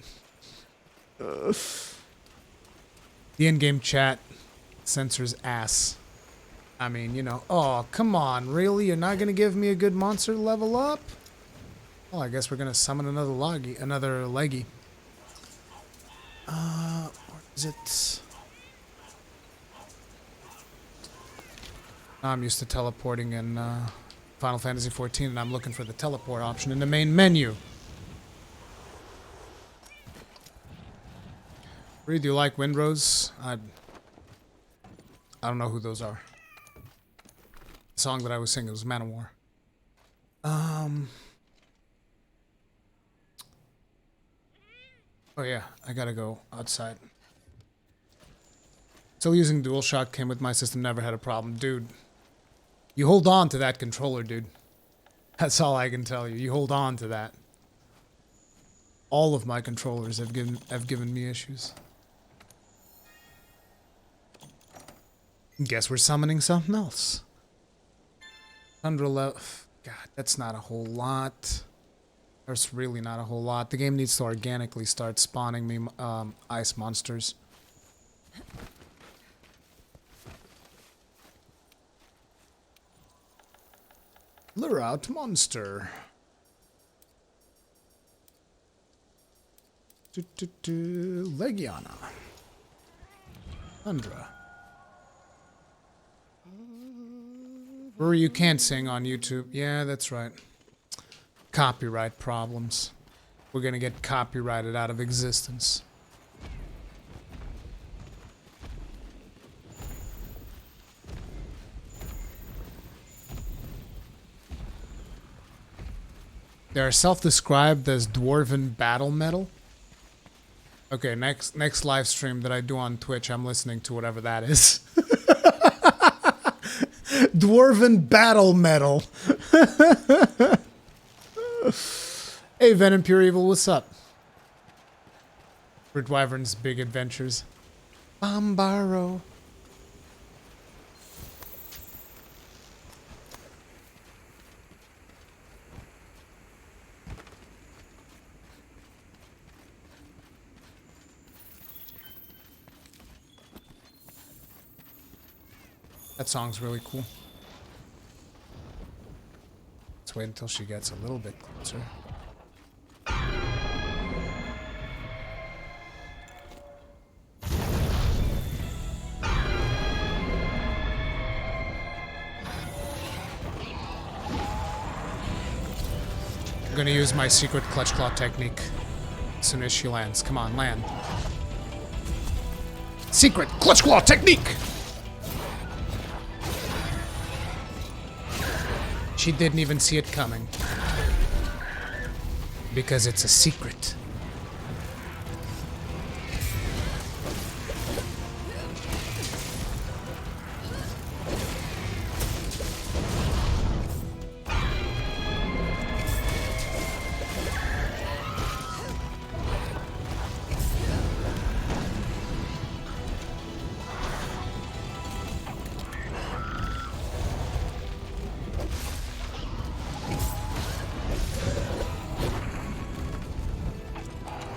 The in-game chat censors ass. I mean, you know, oh, come on, really? You're not gonna give me a good monster to level up? Well, I guess we're gonna summon another leggy. Or is it? I'm used to teleporting in Final Fantasy XIV, and I'm looking for the teleport option in the main menu. Really, do you like Windrose? I don't know who those are. The song that I was singing was Man of War. Oh yeah, I gotta go outside. Still using DualShock, came with my system, never had a problem. Dude, you hold on to that controller, dude. That's all I can tell you. You hold on to that. All of my controllers have given me issues. Guess we're summoning something else. Tundra left. God, that's not a whole lot. There's really not a whole lot. The game needs to organically start spawning me ice monsters. Lure out monster. Legiana. Tundra. Ruri, you can't sing on YouTube. Yeah, that's right. Copyright problems. We're gonna get copyrighted out of existence. They are self-described as dwarven battle metal. Okay, next live stream that I do on Twitch, I'm listening to whatever that is. Dwarven battle metal. Hey, Venom Pure Evil, what's up? Rit Wyvern's Big Adventures. Bombaro. That song's really cool. Let's wait until she gets a little bit closer. I'm gonna use my secret clutch claw technique as soon as she lands. Come on, land. Secret clutch claw technique! She didn't even see it coming. Because it's a secret.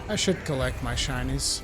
I should collect my shinies.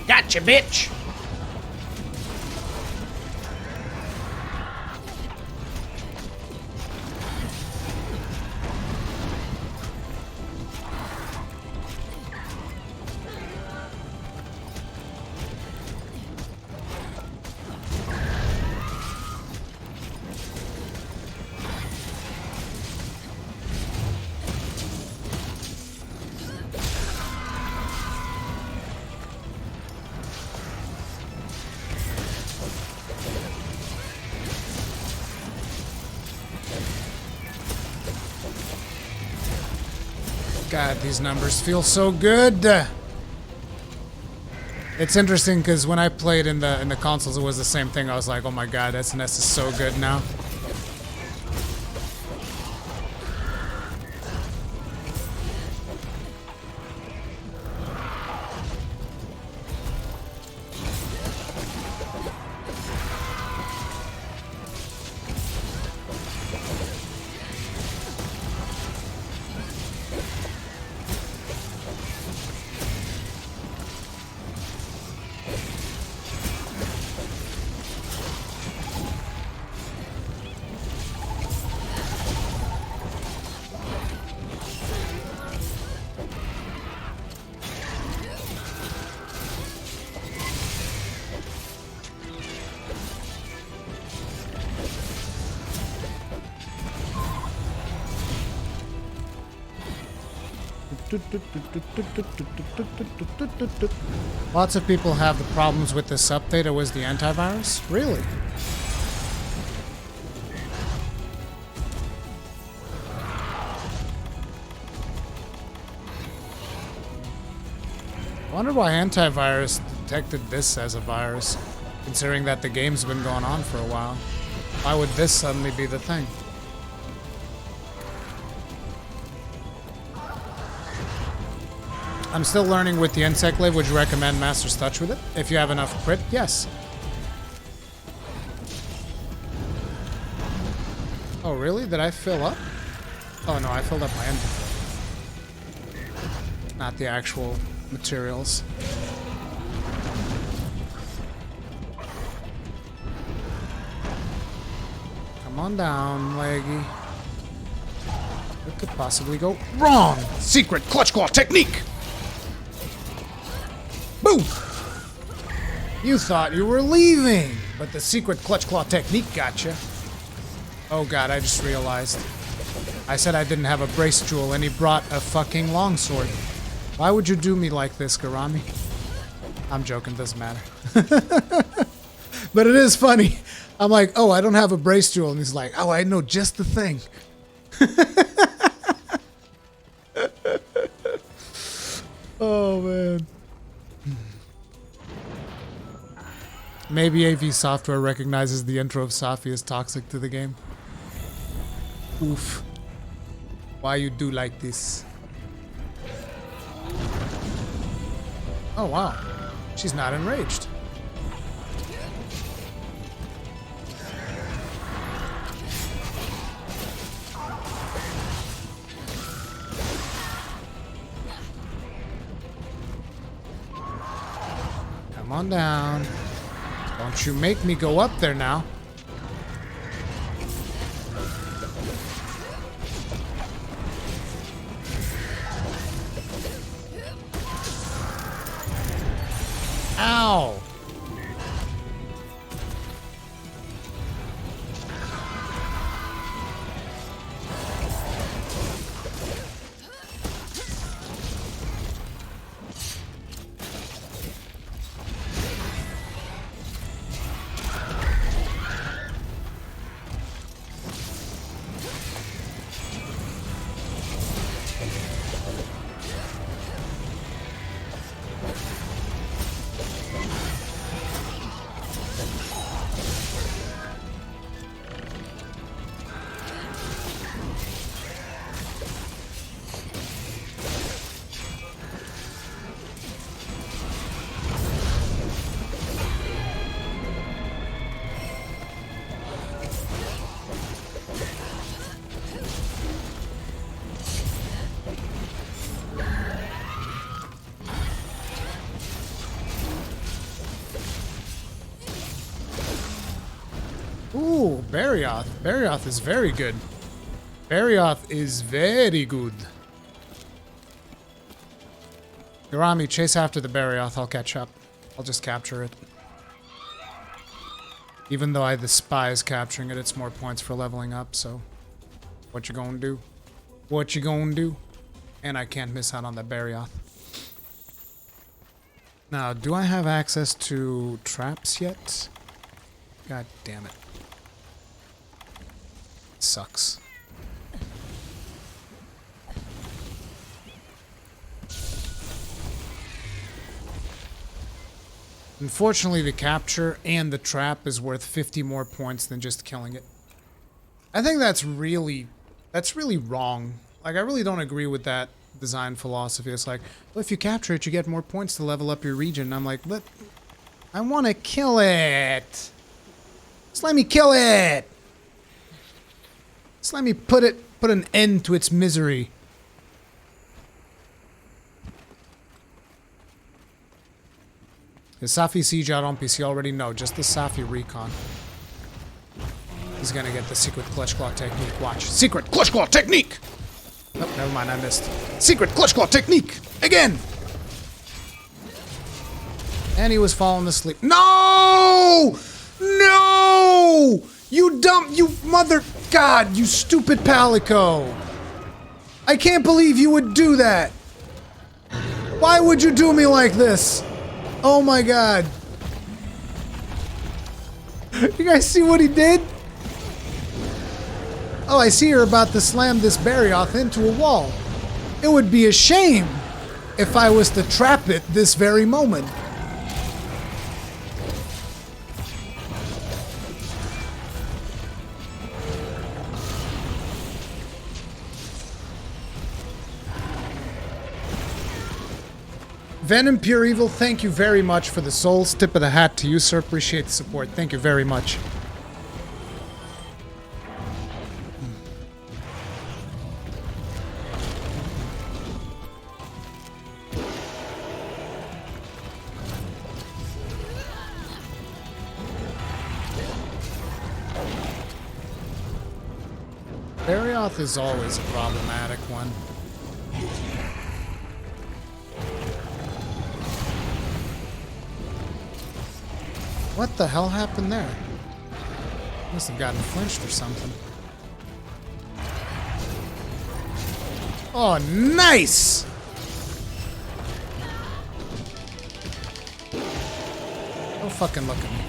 Gotcha, bitch! God, these numbers feel so good. It's interesting because when I played in the consoles, it was the same thing. I was like, oh my god, SNS is so good now. Lots of people have the problems with this update. It was the antivirus? Really? I wonder why antivirus detected this as a virus, considering that the game's been going on for a while. Why would this suddenly be the thing? I'm still learning with the insect glaive. Would you recommend Master's Touch with it? If you have enough crit, yes. Oh, really? Did I fill up? Oh, no, I filled up my inventory. Not the actual materials. Come on down, leggy. What could possibly go wrong? Secret clutch claw technique! Boom! You thought you were leaving, but the secret clutch claw technique got you. Oh god, I just realized. I said I didn't have a brace jewel and he brought a fucking longsword. Why would you do me like this, Garami? I'm joking, doesn't matter. But it is funny. I'm like, oh, I don't have a brace jewel. And he's like, oh, I know just the thing. Oh, man. Maybe AV Software recognizes the intro of Safi as toxic to the game. Oof. Why you do like this? Oh, wow. She's not enraged. Come on down. Don't you make me go up there now. Ow! Ooh, Barioth. Barioth is very good. Barioth is very good. Garami, chase after the Barioth. I'll catch up. I'll just capture it. Even though I despise capturing it, it's more points for leveling up, so... What you gonna do? What you gonna do? And I can't miss out on the Barioth. Now, do I have access to traps yet? God damn it. Sucks. Unfortunately, the capture and the trap is worth 50 more points than just killing it. I think that's really wrong. Like, I really don't agree with that design philosophy. It's like, well, if you capture it, you get more points to level up your region. And I'm like, but I want to kill it. Just let me kill it. Just let me put an end to its misery. Is Safi Siege out on PC already? No, just the Safi Recon. He's gonna get the secret clutch claw technique. Watch. Secret clutch claw technique! Oh, never mind, I missed. Secret clutch claw technique! Again! And he was falling asleep. No! No! You dumb, you mother, God, you stupid Palico! I can't believe you would do that! Why would you do me like this? Oh my God. You guys see what he did? Oh, I see you're about to slam this Barioth into a wall. It would be a shame if I was to trap it this very moment. Venom Pure Evil, thank you very much for the souls. Tip of the hat to you, sir. Appreciate the support. Thank you very much. Barioth is always a problematic one. What the hell happened there? Must have gotten flinched or something. Oh, nice! Don't fucking look at me.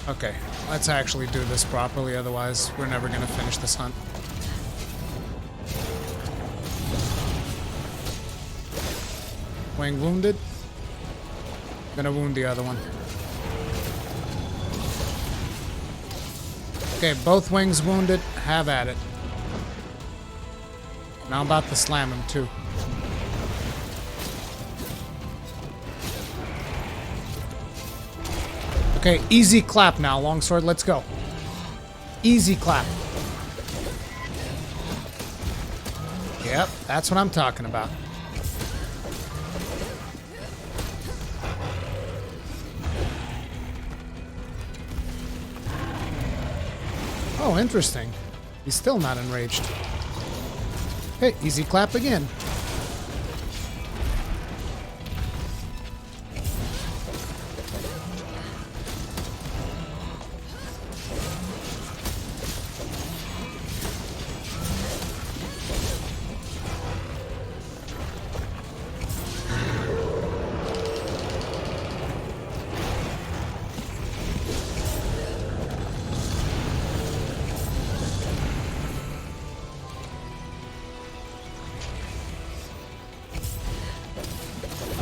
Okay, let's actually do this properly, otherwise we're never gonna finish this hunt. Wing wounded. Gonna wound the other one. Okay, both wings wounded. Have at it. Now I'm about to slam him too. Okay, easy clap now, longsword. Let's go. Easy clap. Yep, that's what I'm talking about. Oh, interesting. He's still not enraged. Okay, easy clap again.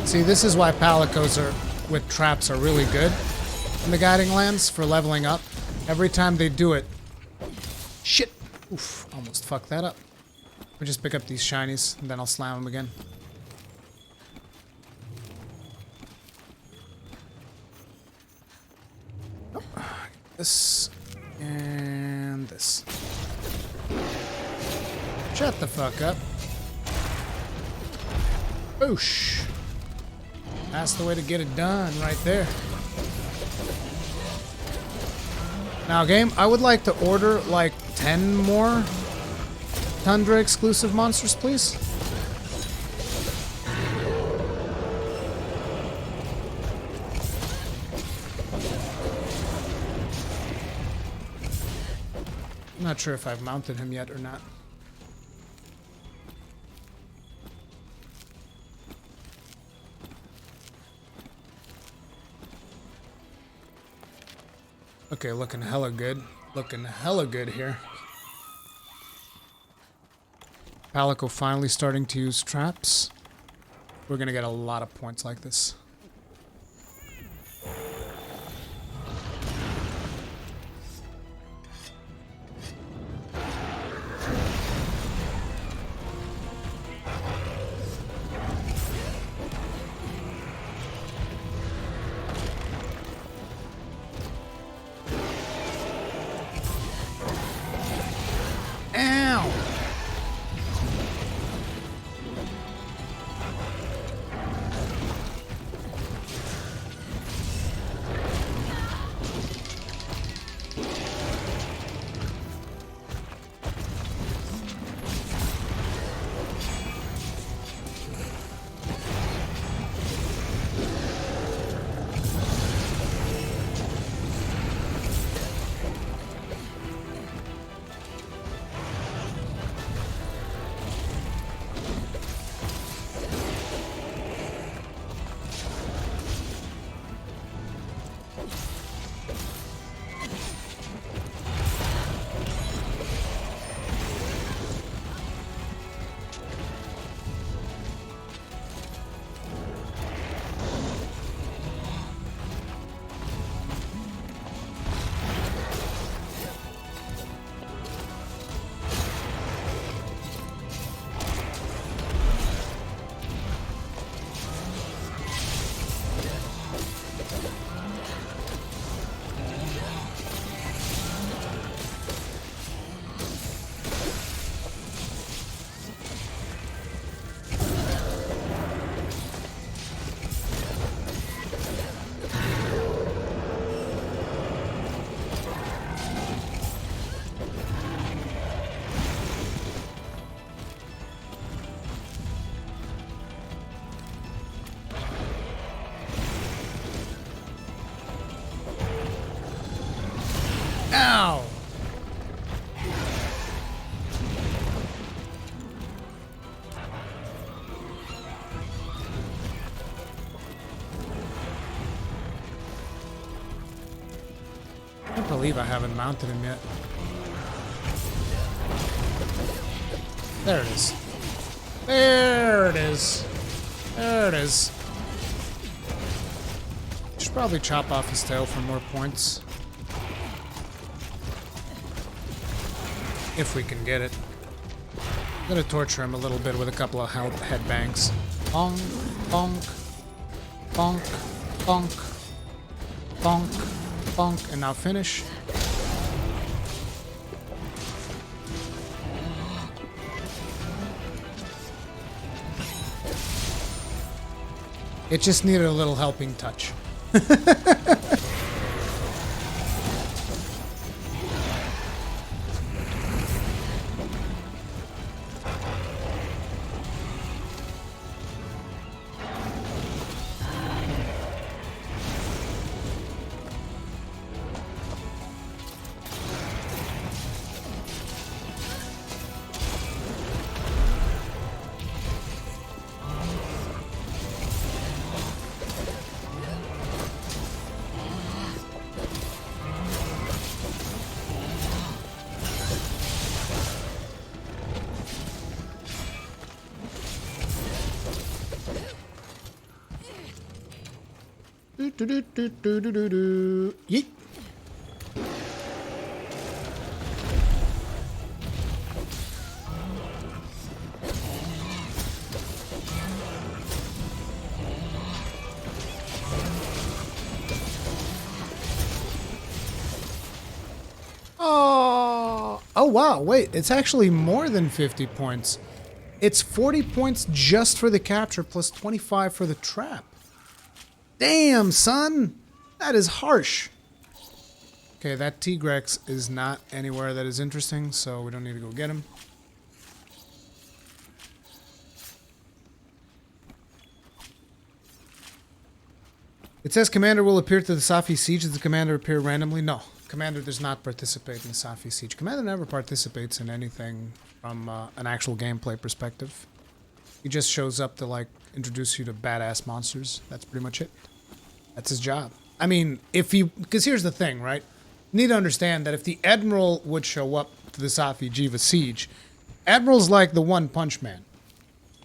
See, this is why Palicos with traps are really good in the Guiding Lands for leveling up. Every time they do it... Shit! Oof, almost fucked that up. We'll just pick up these shinies, and then I'll slam them again. Oh, this... and this. Shut the fuck up. Boosh! That's the way to get it done, right there. Now, game, I would like to order like 10 more Tundra exclusive monsters, please. I'm not sure if I've mounted him yet or not. Okay, looking hella good. Looking hella good here. Palico finally starting to use traps. We're gonna get a lot of points like this. Ow! Ow! I can't believe I haven't mounted him yet. There it is. There it is. There it is. Should probably chop off his tail for more points. If we can get it. I'm gonna torture him a little bit with a couple of headbangs. Bonk, bonk, bonk, bonk, bonk, bonk, and now finish. It just needed a little helping touch. Yeet. Oh wow, wait, it's actually more than 50 points. It's 40 points just for the capture plus 25 for the trap. Damn, son! That is harsh. Okay, that Tigrex is not anywhere that is interesting, so we don't need to go get him. It says Commander will appear to the Safi Siege. Does the Commander appear randomly? No. Commander does not participate in the Safi Siege. Commander never participates in anything from an actual gameplay perspective. He just shows up to, like, introduce you to badass monsters. That's pretty much it. That's his job. I mean, if he... Because here's the thing, right? You need to understand that if the Admiral would show up to the Safi'Jiiva siege, Admiral's like the One Punch Man.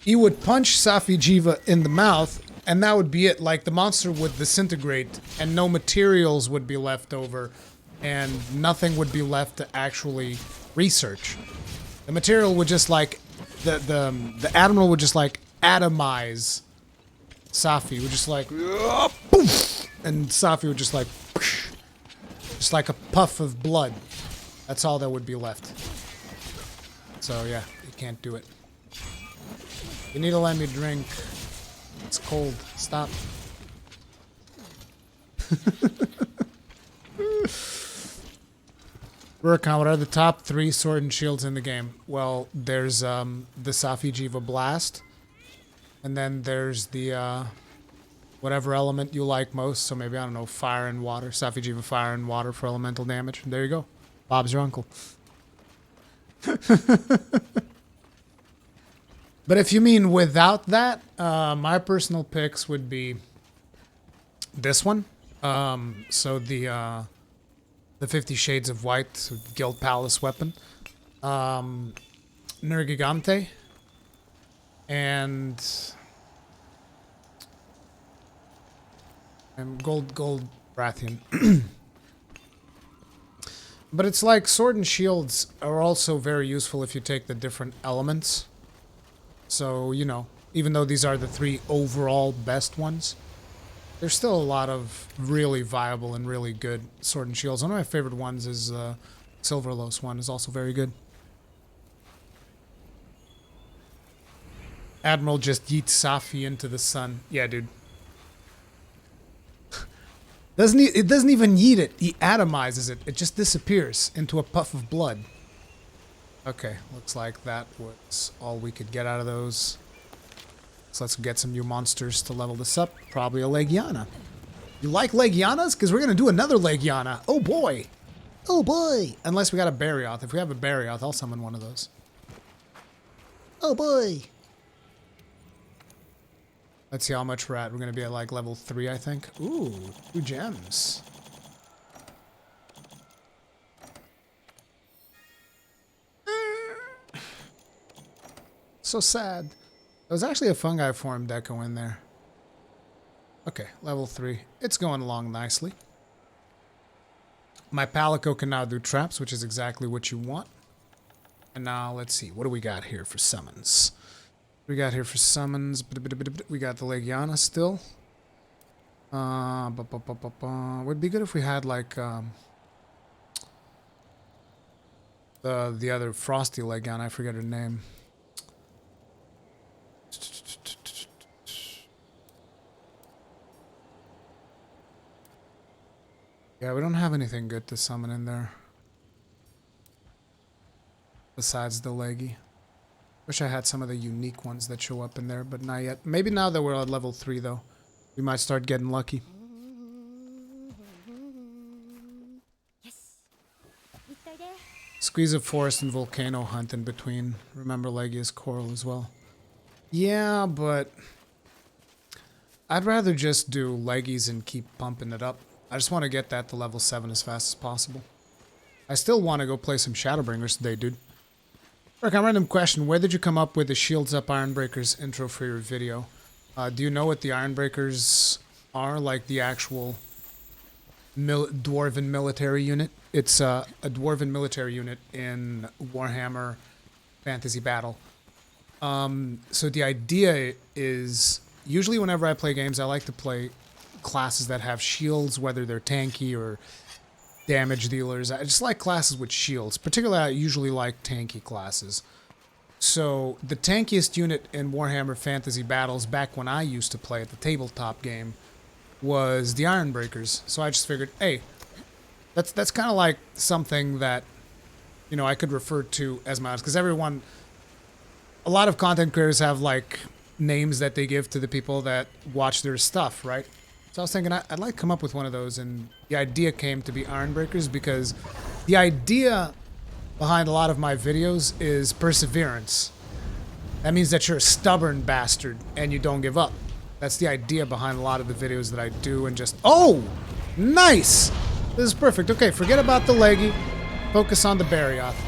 He would punch Safi'Jiiva in the mouth, and that would be it. Like, the monster would disintegrate, and no materials would be left over, and nothing would be left to actually research. The material would just, like, the Admiral would just, like, atomize Safi. Would just, like, poof, and Safi would just, like, just like a puff of blood. That's all that would be left. So, yeah, you can't do it. You need to let me drink. It's cold. Stop. Rurikhan, what are the top 3 sword and shields in the game? Well, there's the Safi'Jiiva Blast. And then there's the whatever element you like most. So maybe, I don't know, fire and water. Safi'Jiiva Fire and Water for elemental damage. There you go. Bob's your uncle. But if you mean without that, my personal picks would be this one. So the 50 Shades of White Guild Palace weapon, Nergigante, and gold Brathian. But it's like sword and shields are also very useful if you take the different elements. So, you know, even though these are the 3 overall best ones, there's still a lot of really viable and really good sword and shields. One of my favorite ones is Silverlos one, is also very good. Admiral just yeets Safi into the sun. Yeah, dude. It doesn't even yeet it. He atomizes it. It just disappears into a puff of blood. Okay, looks like that was all we could get out of those. So let's get some new monsters to level this up. Probably a Legiana. You like Legianas? Because we're going to do another Legiana. Oh boy. Oh boy. Unless we got a Barioth. If we have a Barioth, I'll summon one of those. Oh boy. Let's see how much we're at. We're going to be at like level 3, I think. Ooh, 2 gems. So sad. There was actually a fungi form deco in there. Okay, level 3. It's going along nicely. My Palico can now do traps, which is exactly what you want. And now, let's see. What do we got here for summons? We got here for summons. We got the Legiana still. Would be good if we had like the other Frosty Legiana. I forget her name. Yeah, we don't have anything good to summon in there. Besides the Leggy. Wish I had some of the unique ones that show up in there, but not yet. Maybe now that we're at level 3, though, we might start getting lucky. Squeeze of Forest and Volcano Hunt in between. Remember Legia's Coral as well. Yeah, but I'd rather just do Leggies and keep pumping it up. I just want to get that to level 7 as fast as possible. I still want to go play some Shadowbringers today, dude. Recon, random question. Where did you come up with the Shields Up Ironbreakers intro for your video? Do you know what the Ironbreakers are? Like the actual Dwarven military unit? It's a Dwarven military unit in Warhammer Fantasy Battle. So the idea is, usually whenever I play games, I like to play classes that have shields, whether they're tanky or damage dealers. I just like classes with shields. Particularly, I usually like tanky classes. So the tankiest unit in Warhammer Fantasy Battles back when I used to play at the tabletop game was the Ironbreakers. So I just figured, hey, that's kind of like something that, you know, I could refer to as my, because everyone, a lot of content creators have like names that they give to the people that watch their stuff, right? So I was thinking I'd like to come up with one of those, and the idea came to be Ironbreakers because the idea behind a lot of my videos is perseverance. That means that you're a stubborn bastard and you don't give up. That's the idea behind a lot of the videos that I do, and just... Oh! Nice! This is perfect. Okay, forget about the Leggy. Focus on the Barioth.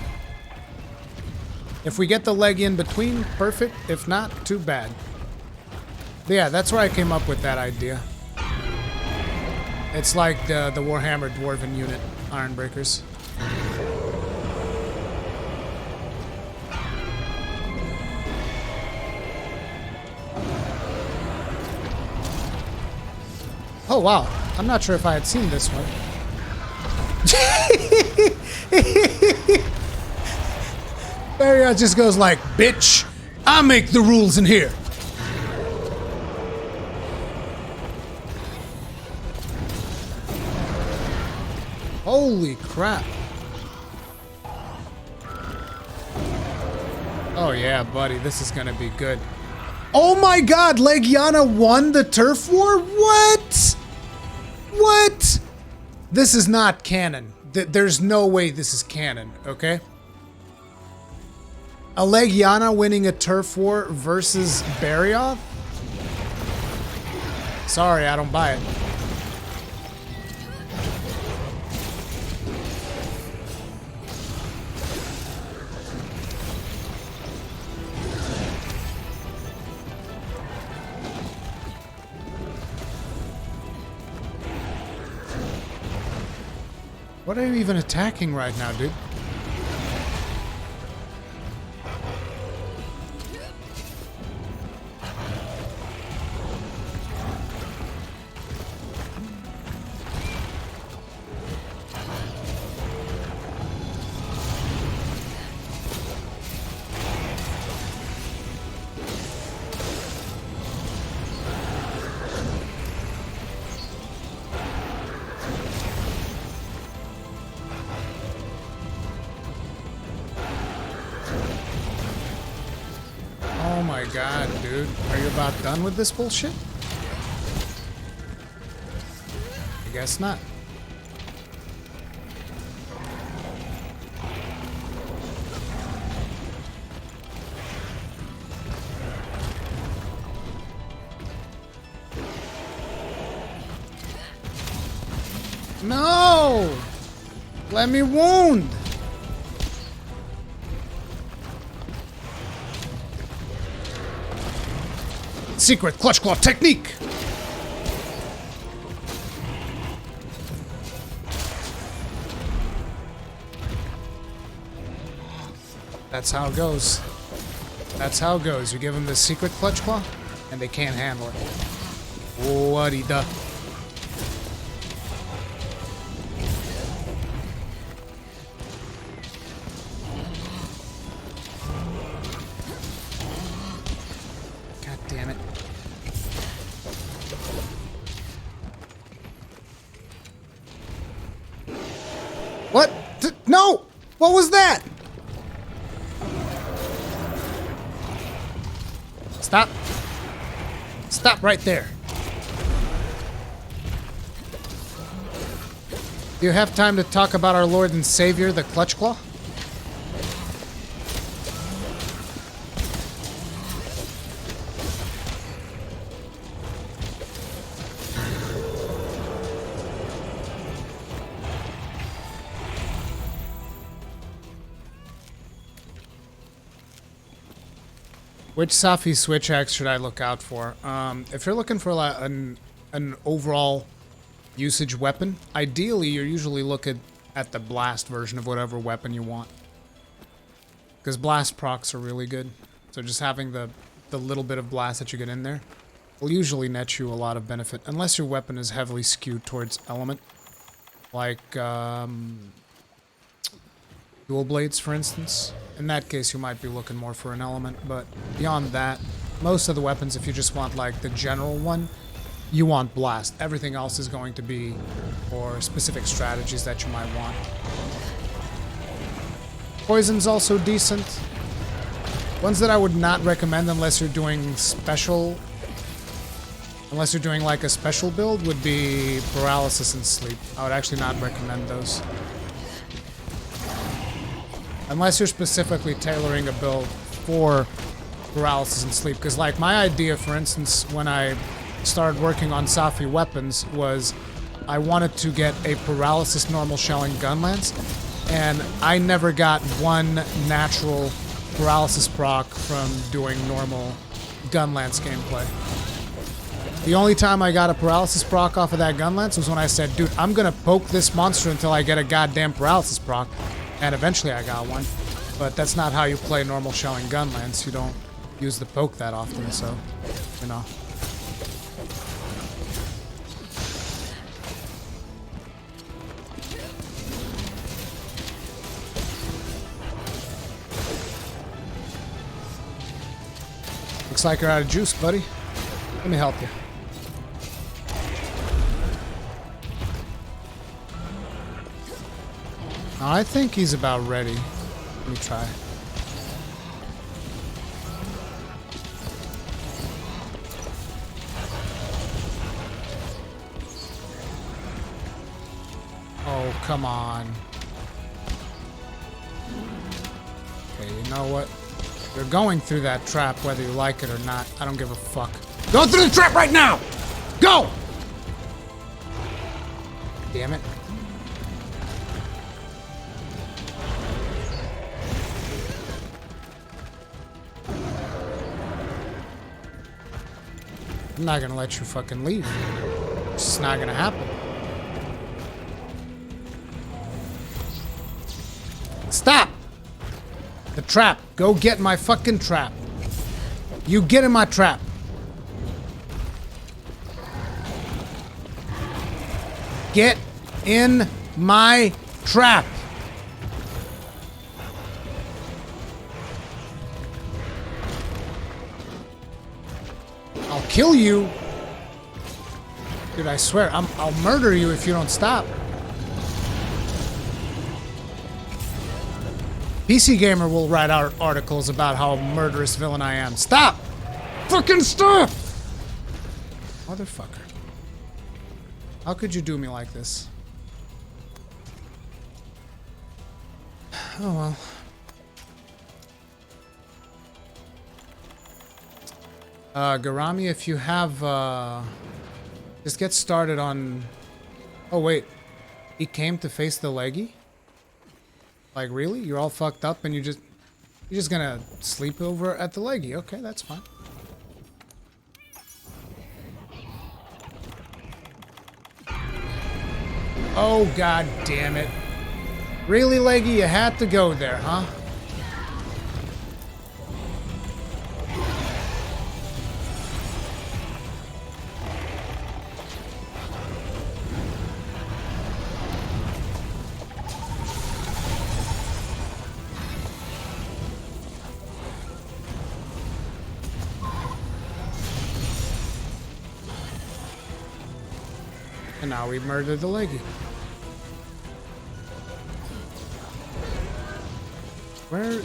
If we get the leg in between, perfect. If not, too bad. But yeah, that's where I came up with that idea. It's like the Warhammer Dwarven unit, Ironbreakers. Oh wow, I'm not sure if I had seen this one. Barrier just goes like, bitch, I make the rules in here. Holy crap. Oh yeah, buddy, this is gonna be good. Oh my god, Legiana won the turf war? What? What? This is not canon. There's no way this is canon, okay? A Legiana winning a turf war versus Barioth? Sorry, I don't buy it. What are you even attacking right now, dude? Oh my god, dude. Are you about done with this bullshit? I guess not. No! Let me wound! Secret clutch claw technique! That's how it goes. That's how it goes. You give them the secret clutch claw, and they can't handle it. What-y duh. God damn it. What? No! What was that? Stop. Stop right there. Do you have time to talk about our Lord and Savior, the Clutch Claw? Which Safi switch axe should I look out for? If you're looking for like an overall usage weapon, ideally you're usually looking at the blast version of whatever weapon you want. Because blast procs are really good. So just having the little bit of blast that you get in there will usually net you a lot of benefit. Unless your weapon is heavily skewed towards element. Like dual blades, for instance. In that case, you might be looking more for an element, but beyond that, most of the weapons, if you just want like the general one, you want blast. Everything else is going to be for specific strategies that you might want. Poison's also decent. Ones that I would not recommend unless you're doing special, unless you're doing like a special build, would be paralysis and sleep. I would actually not recommend those. Unless you're specifically tailoring a build for paralysis and sleep. Because like my idea, for instance, when I started working on Safi weapons was I wanted to get a paralysis normal shelling gun lance. And I never got one natural paralysis proc from doing normal gun lance gameplay. The only time I got a paralysis proc off of that gun lance was when I said, dude, I'm gonna poke this monster until I get a goddamn paralysis proc. And eventually I got one. But that's not how you play normal shelling gun lance. You don't use the poke that often, so, you know. Looks like you're out of juice, buddy. Let me help you. I think he's about ready. Let me try. Oh, come on. Okay, you know what? You're going through that trap whether you like it or not. I don't give a fuck. Go through the trap right now! Go! Damn it. I'm not gonna let you fucking leave. It's just not gonna happen. Stop! The trap. Go get my fucking trap. You get in my trap. Get in my trap. I'll kill you. Dude, I swear, I'll murder you if you don't stop. PC Gamer will write out articles about how murderous villain I am. Stop! Fucking stop! Motherfucker. How could you do me like this? Oh well. Garami, if you have, just get started on... Oh, wait. He came to face the leggy? Like, really? You're all fucked up and you're just gonna sleep over at the leggy. Okay, that's fine. Oh, god damn it. Really, leggy? You had to go there, huh? And now we murdered the leggy. Where?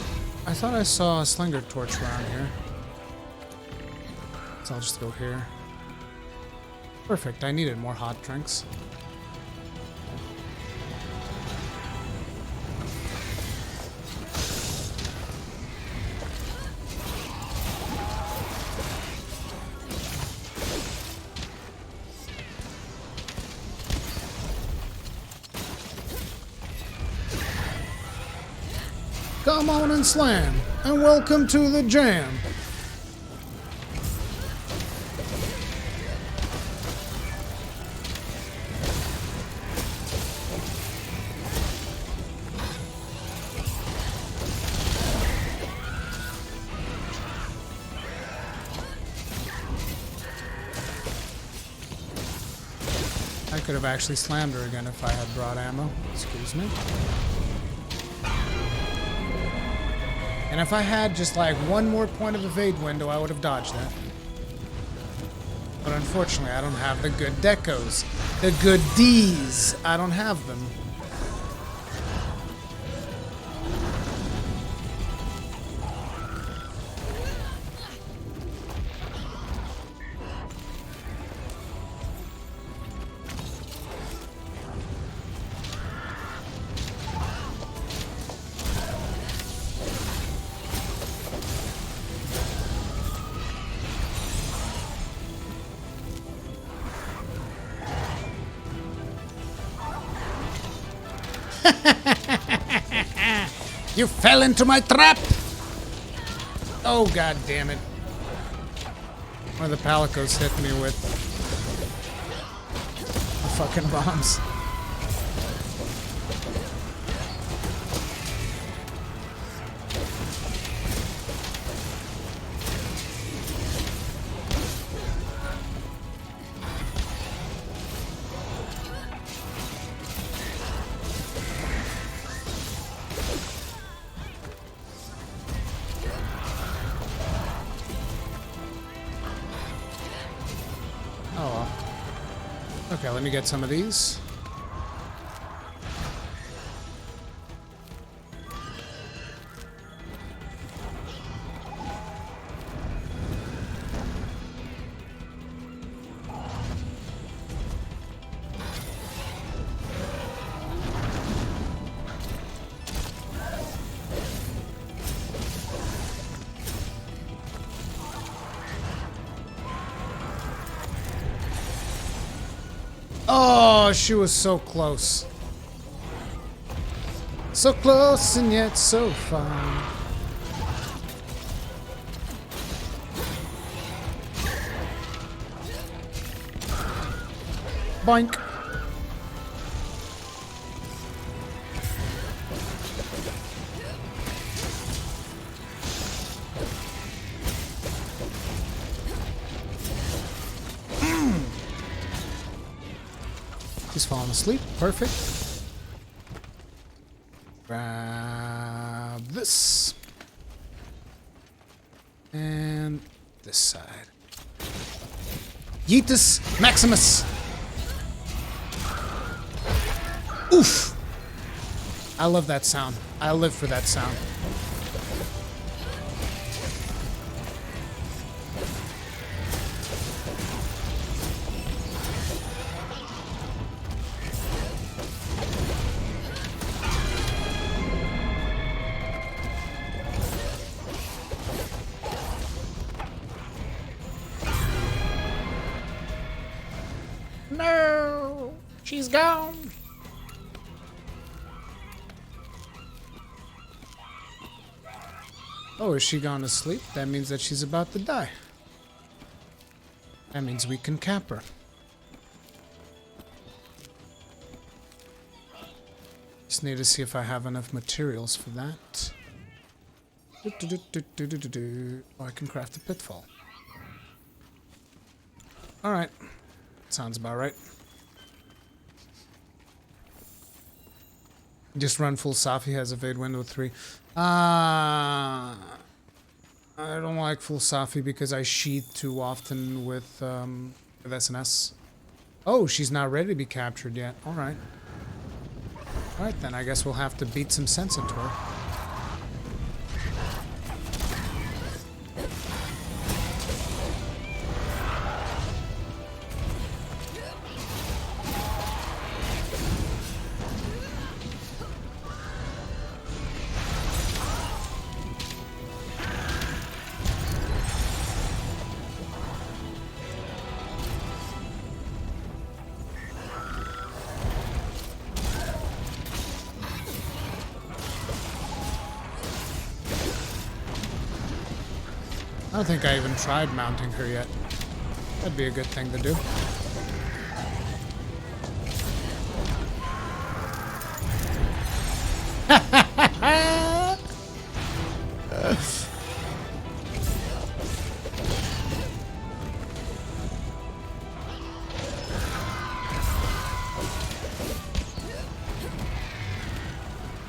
I thought I saw a slinger torch around here. So I'll just go here. Perfect, I needed more hot drinks. Come on and slam, and welcome to the jam. I could have actually slammed her again if I had brought ammo. Excuse me. And if I had just like one more point of evade window, I would have dodged that. But unfortunately, I don't have the good decos. The good D's. I don't have them. You fell into my trap! Oh, god damn it. One of the Palicos hit me with the fucking bombs. Okay, let me get some of these. Oh, she was so close. So close and yet so far. Boink. He's falling asleep. Perfect. Grab this. And this side. Yeetus Maximus. Oof. I love that sound. I live for that sound. No, she's gone. Oh, is she gone to sleep? That means that she's about to die. That means we can cap her. Just need to see if I have enough materials for that. Oh, I can craft a pitfall. Alright. Sounds about right. Just run full Safi, has evade window 3. I don't like full Safi because I sheath too often with SNS. Oh, she's not ready to be captured yet. Alright. Alright then, I guess we'll have to beat some sense into her. I don't think I even tried mounting her yet. That'd be a good thing to do.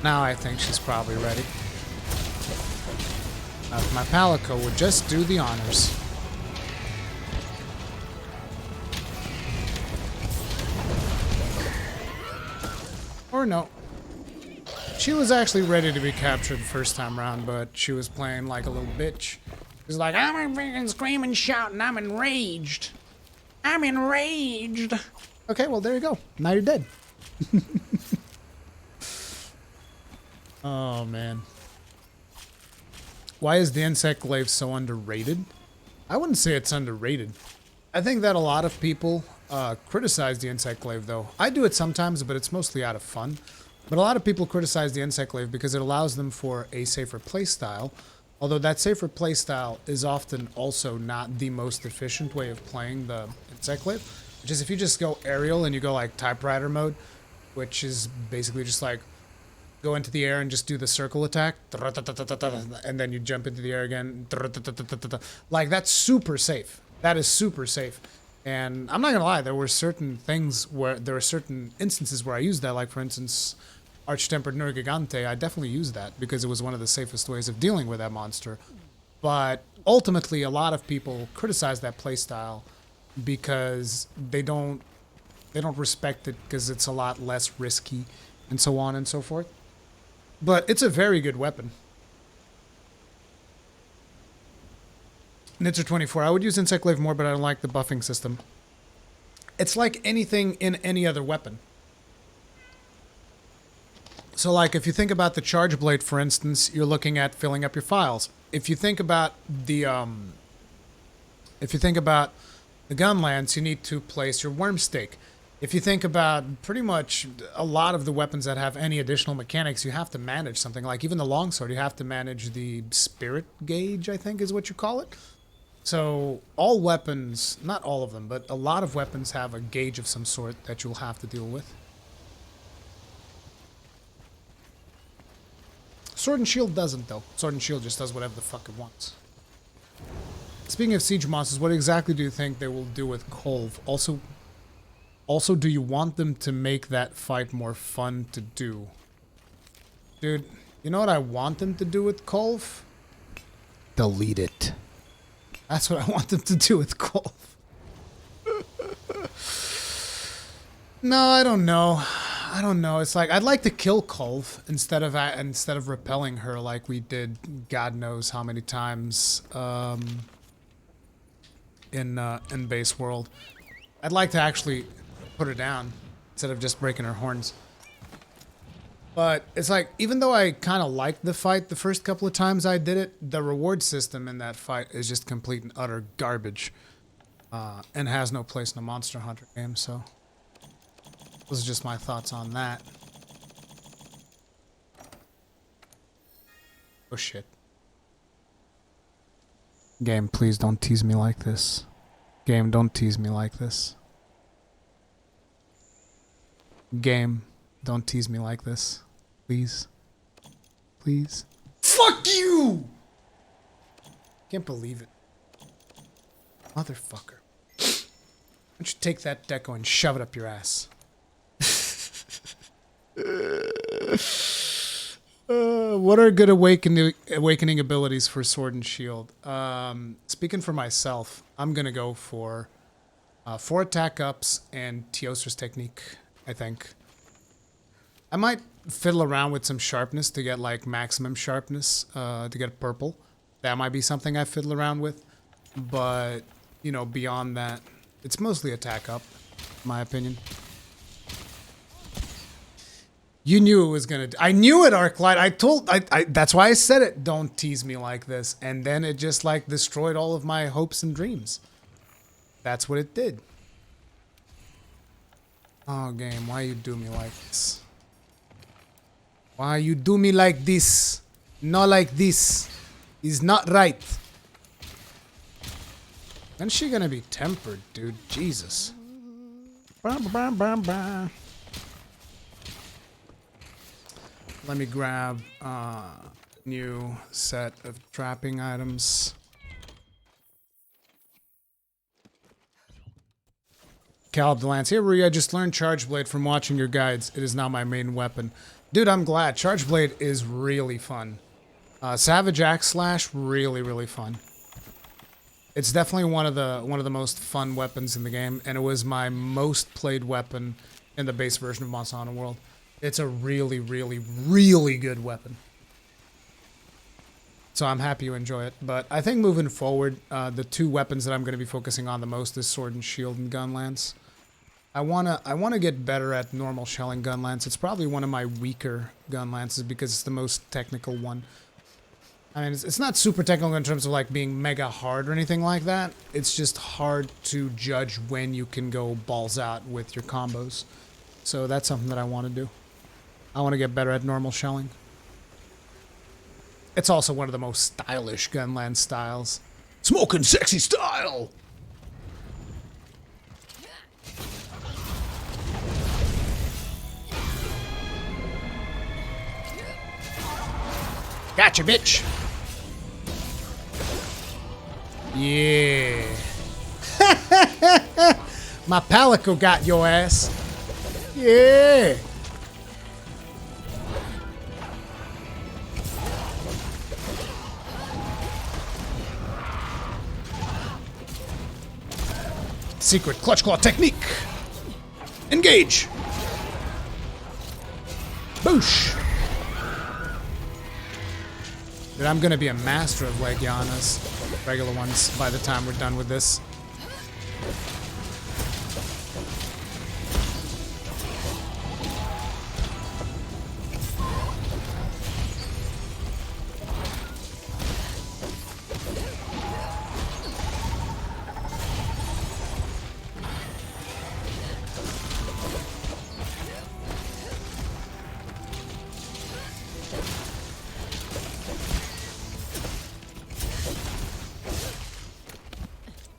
Now I think she's probably ready. If my Palico would just do the honors. Or no. She was actually ready to be captured the first time around, but she was playing like a little bitch. She was like, I'm freaking screaming, shouting, I'm enraged. I'm enraged. Okay, well, there you go. Now you're dead. Oh, man. Why is the insect glaive so underrated? I wouldn't say it's underrated. I think that a lot of people criticize the insect glaive, though. I do it sometimes, but it's mostly out of fun. But a lot of people criticize the insect glaive because it allows them for a safer playstyle Although that safer playstyle is often also not the most efficient way of playing the Insectglaive. Which is if you just go aerial and you go like typewriter mode, which is basically just like go into the air and just do the circle attack, and then you jump into the air again. Like, that's super safe. That is super safe. And I'm not gonna lie, there were certain instances where I used that, like for instance, Arch-Tempered Nergigante. I definitely used that because it was one of the safest ways of dealing with that monster. But ultimately, a lot of people criticize that playstyle because they don't respect it because it's a lot less risky and so on and so forth. But it's a very good weapon. Nitzer24, I would use Insectglaive more, but I don't like the buffing system. It's like anything in any other weapon. So like if you think about the Charge Blade, for instance, you're looking at filling up your files. If you think about the gun lance, you need to place your worm stake. If you think about pretty much a lot of the weapons that have any additional mechanics, you have to manage something. Like even the longsword, you have to manage the spirit gauge, I think is what you call it. So all weapons, not all of them, but a lot of weapons have a gauge of some sort that you'll have to deal with. Sword and Shield doesn't, though. Sword and Shield just does whatever the fuck it wants. Speaking of siege monsters, what exactly do you think they will do with Kolv? Also, do you want them to make that fight more fun to do? Dude, you know what I want them to do with Kolv? Delete it. That's what I want them to do with Kolv. No, I don't know. I don't know. It's like I'd like to kill Kolv instead of repelling her like we did God knows how many times in base world. I'd like to actually put her down instead of just breaking her horns. But it's like, even though I kind of liked the fight the first couple of times I did it, the reward system in that fight is just complete and utter garbage. And has no place in a Monster Hunter game, so... Those are just my thoughts on that. Oh shit. Game, please don't tease me like this. Game, don't tease me like this. Game, don't tease me like this. Please. Please. Fuck you! Can't believe it. Motherfucker. Why don't you take that deco and shove it up your ass? What are good awakening abilities for Sword and Shield? Speaking for myself, I'm gonna go for 4 attack ups and Teostra's Technique, I think. I might fiddle around with some sharpness to get like maximum sharpness, to get purple. That might be something I fiddle around with. But, you know, beyond that, it's mostly attack up, in my opinion. You knew it was gonna... I knew it, Arclight. That's why I said it. Don't tease me like this. And then it just, like, destroyed all of my hopes and dreams. That's what it did. Oh, game, why you do me like this? Why you do me like this? Not like this. Is not right. When's she gonna be tempered, dude? Jesus. Let me grab a new set of trapping items. Caleb the Lance. Hey, Rui, I just learned Charge Blade from watching your guides. It is now my main weapon. Dude, I'm glad. Charge Blade is really fun. Savage Axe Slash, really, really fun. It's definitely one of the most fun weapons in the game, and it was my most played weapon in the base version of Monster Hunter World. It's a really, really, really good weapon. So I'm happy you enjoy it. But I think moving forward, the 2 weapons that I'm going to be focusing on the most is Sword and Shield and Gun Lance. I wanna get better at normal shelling Gun Lance. It's probably one of my weaker Gun Lances because it's the most technical one. I mean, it's not super technical in terms of like being mega hard or anything like that. It's just hard to judge when you can go balls out with your combos. So that's something that I want to do. I want to get better at normal shelling. It's also one of the most stylish gunland styles. Smoking sexy style! Gotcha, bitch! Yeah. My Palico got your ass. Yeah. Secret clutch claw technique. Engage. Boosh. Dude, I'm gonna be a master of Legianas, regular ones, by the time we're done with this.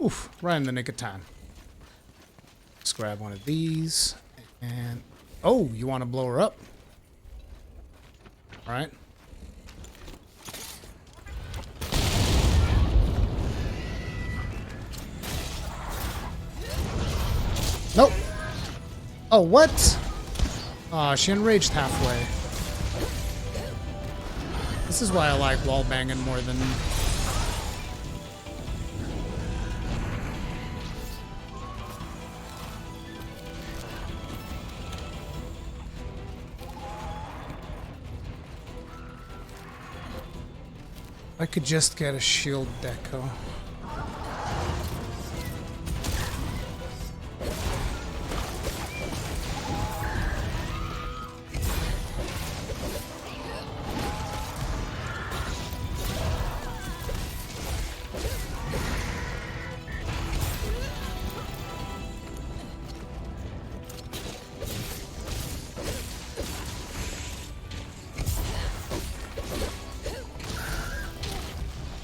Oof, right in the nick of time. Let's grab one of these. And, oh, you want to blow her up? All right. Nope. Oh, what? Aw, she enraged halfway. This is why I like wall banging more than... I could just get a shield deco.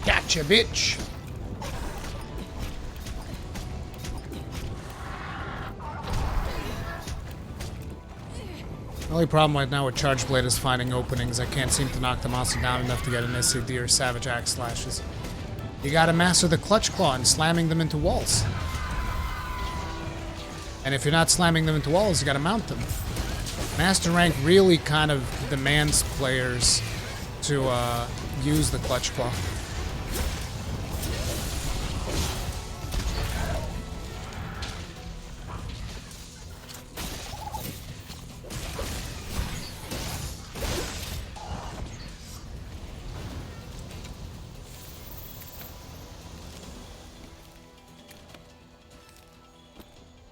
Gotcha, bitch. The only problem right now with Charge Blade is finding openings. I can't seem to knock the monster down enough to get an SCD or Savage Axe slashes. You gotta master the Clutch Claw and slamming them into walls. And if you're not slamming them into walls, you gotta mount them. Master rank really kind of demands players to use the Clutch Claw.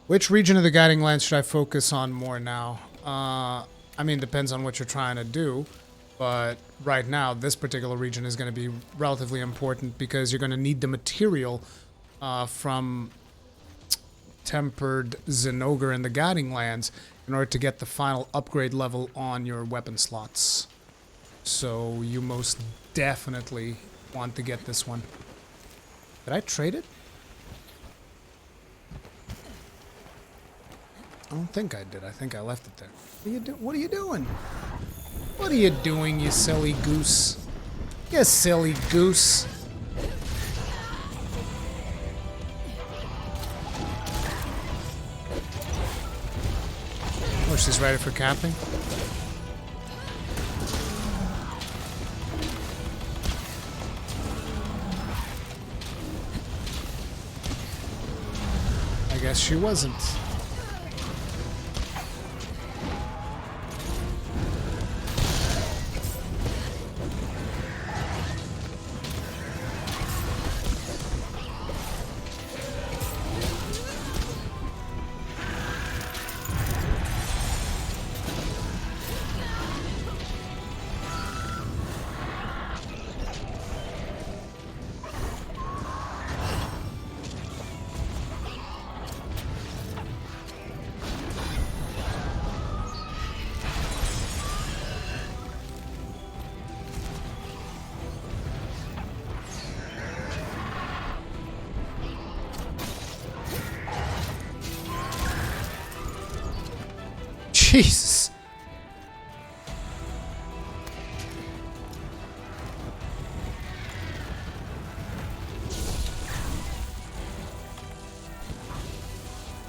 Which region of the Guiding Lands should I focus on more now? I mean, depends on what you're trying to do. But right now, this particular region is going to be relatively important because you're going to need the material from Tempered Zinogre in the Guiding Lands in order to get the final upgrade level on your weapon slots. So you most definitely want to get this one. Did I trade it? I don't think I did. I think I left it there. What are you doing? What are you doing, you silly goose? You silly goose. Oh, she's ready for camping? I guess she wasn't. Jesus.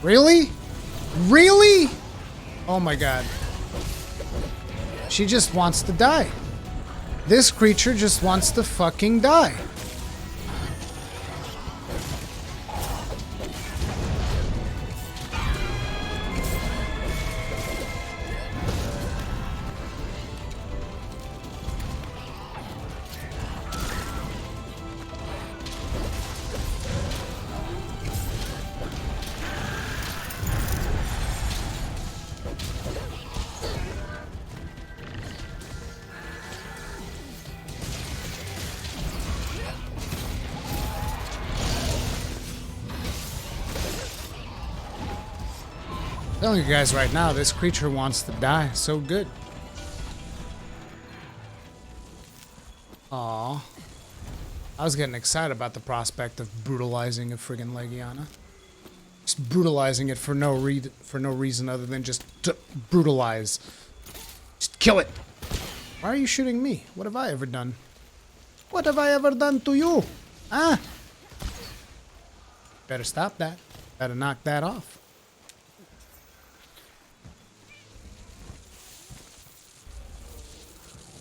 Really? Really? Oh my god. She just wants to die. This creature just wants to fucking die. Telling you guys right now, this creature wants to die so good. Aw. I was getting excited about the prospect of brutalizing a friggin' Legiana. Just brutalizing it for no reason other than just to brutalize. Just kill it. Why are you shooting me? What have I ever done? What have I ever done to you? Huh? Better stop that. Better knock that off.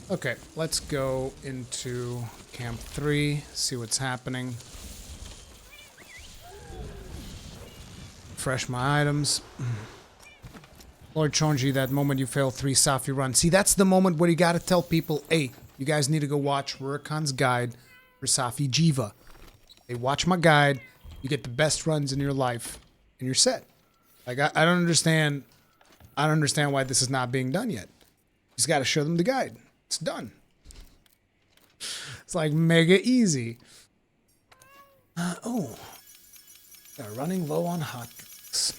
Okay, let's go into Camp 3, see what's happening. Refresh my items. Lord Chonji, that moment you fail 3 Safi runs. See, that's the moment where you gotta tell people, hey, you guys need to go watch Rurikhan's guide for Safi'Jiiva. Hey, watch my guide, you get the best runs in your life, and you're set. Like, I don't understand why this is not being done yet. You just gotta show them the guide. It's done. It's like mega easy. Oh. They're running low on hot drinks.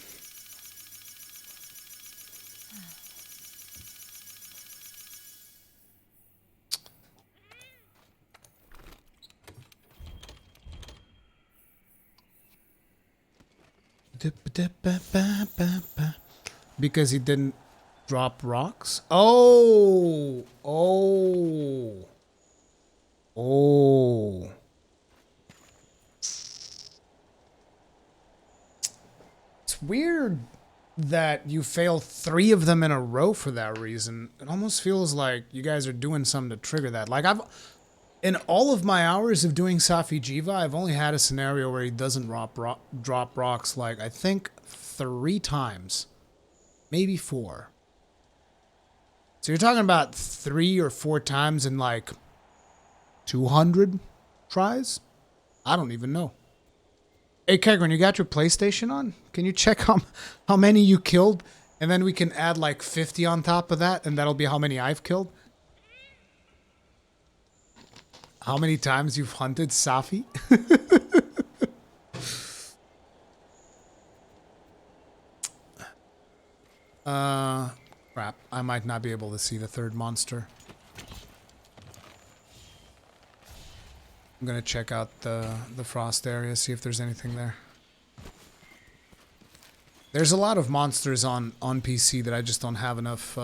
Because he didn't drop rocks? Oh! Oh! Oh! It's weird that you fail 3 of them in a row for that reason. It almost feels like you guys are doing something to trigger that. Like, in all of my hours of doing Safi'Jiiva, I've only had a scenario where he doesn't drop rocks, like, I think 3 times. Maybe 4. So you're talking about 3 or 4 times in like 200 tries? I don't even know. Hey, Kegrin, you got your PlayStation on? Can you check how many you killed? And then we can add like 50 on top of that, and that'll be how many I've killed? How many times you've hunted Safi? Crap. I might not be able to see the 3rd monster. I'm gonna check out the frost area, see if there's anything there. There's a lot of monsters on PC that I just don't have enough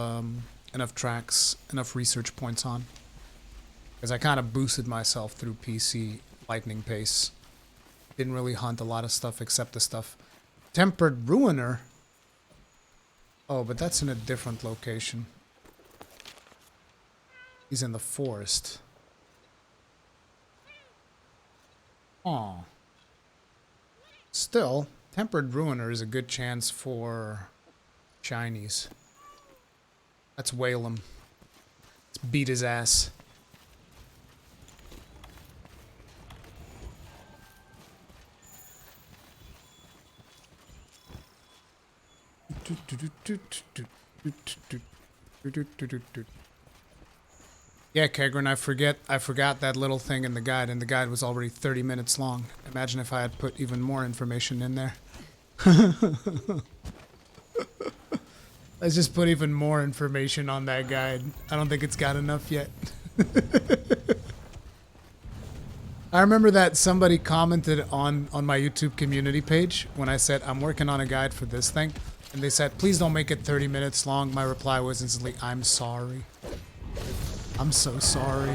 tracks, enough research points on. Because I kind of boosted myself through PC lightning pace. Didn't really hunt a lot of stuff except the stuff. Tempered Ruiner? Oh, but that's in a different location. He's in the forest. Oh. Still, Tempered Ruiner is a good chance for shinies. Let's whale him. Let's beat his ass. Yeah, Kegrin, I forgot that little thing in the guide, and the guide was already 30 minutes long. Imagine if I had put even more information in there. Let's just put even more information on that guide. I don't think it's got enough yet. I remember that somebody commented on my YouTube community page when I said I'm working on a guide for this thing. And they said, please don't make it 30 minutes long. My reply was instantly, I'm sorry. I'm so sorry.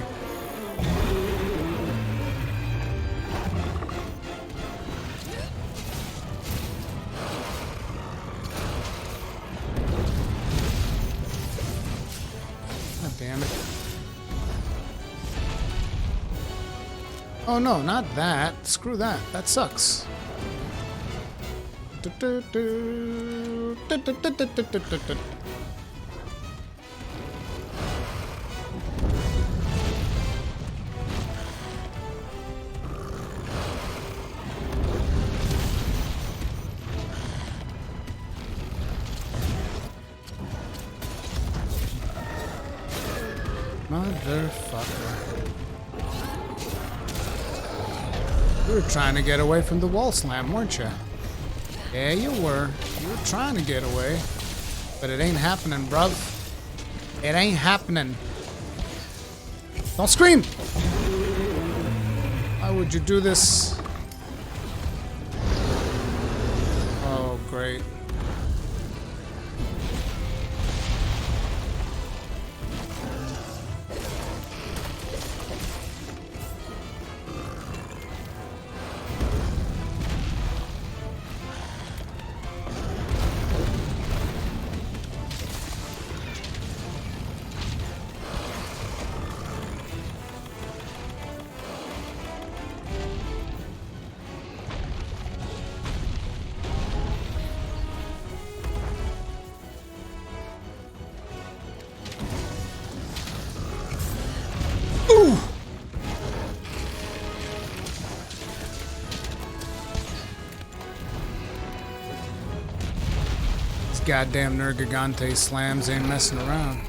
God damn it. Oh no, not that. Screw that. That sucks. Motherfucker. You were trying to get away from the wall slam, weren't you? Yeah, you were. You were trying to get away. But it ain't happening, bruv. It ain't happening. Don't scream! Why would you do this? Oh, great. Goddamn Nergigante slams ain't messing around.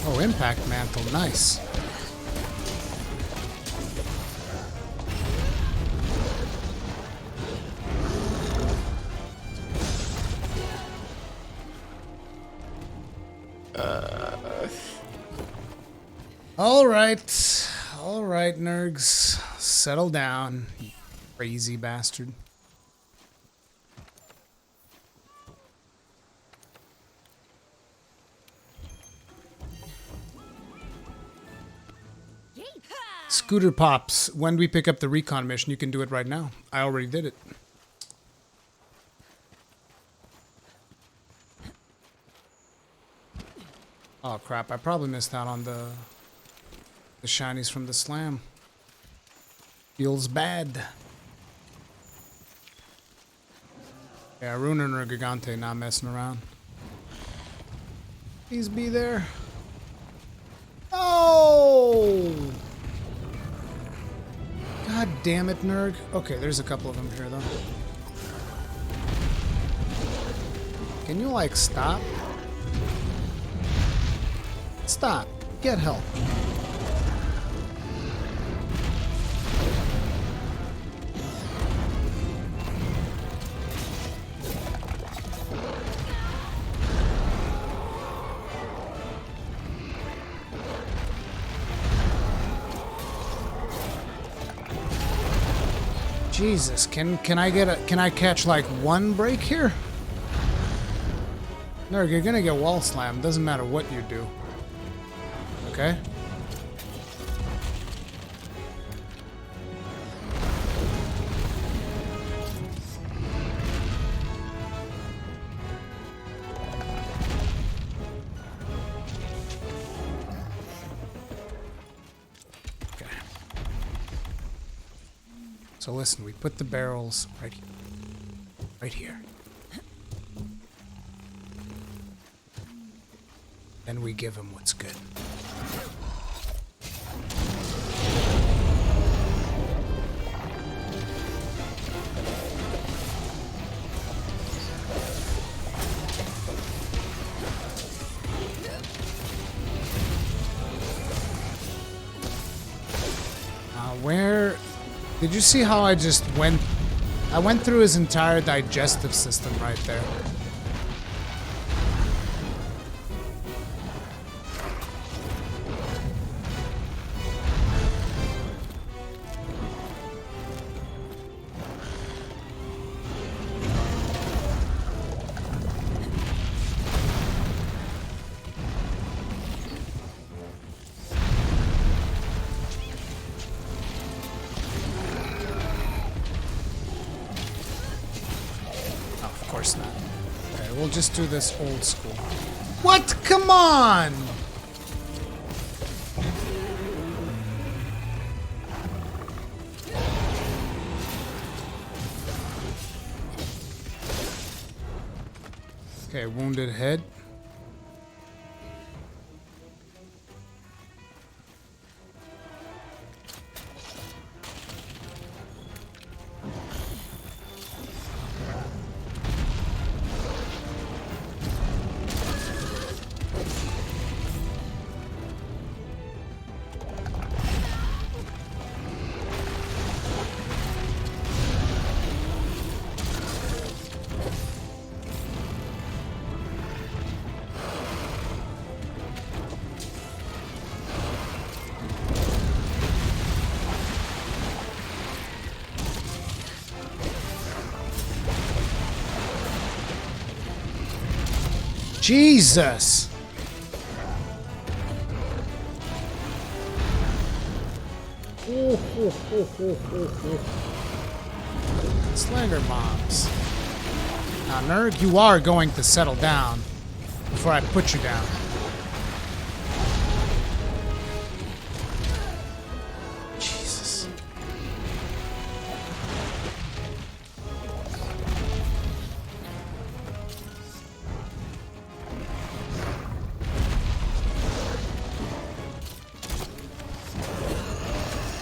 Oh, impact mantle, nice. All right, Nergs, settle down. Crazy bastard. Scooter pops. When we pick up the Recon mission, you can do it right now. I already did it. Oh crap, I probably missed out on the shinies from the slam. Feels bad. Yeah, Runa and Nergigante not messing around. Please be there. Oh! God damn it, Nerg. Okay, there's a couple of them here, though. Can you, like, stop? Stop. Get help. Jesus, can I catch like one break here? No, you're gonna get wall slammed. Doesn't matter what you do. Okay. So listen, we put the barrels right here. Right here. Then we give him what's good. Where... Did you see how I just went... I went through his entire digestive system right there. just do this old school. What? Come on! Okay, wounded head. Jesus! Slender bombs. Now, Nerg, you are going to settle down before I put you down. Jesus.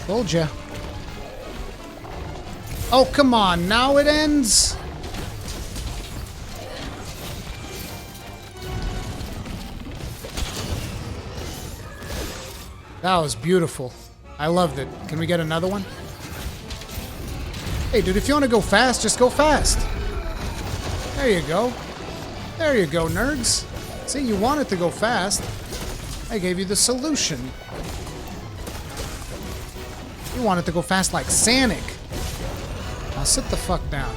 Told ya. Oh, come on. Now it ends? That was beautiful. I loved it. Can we get another one? Hey, dude, if you want to go fast, just go fast. There you go. There you go, nerds. See, you wanted to go fast. I gave you the solution. You wanted to go fast like Sonic. Now sit the fuck down.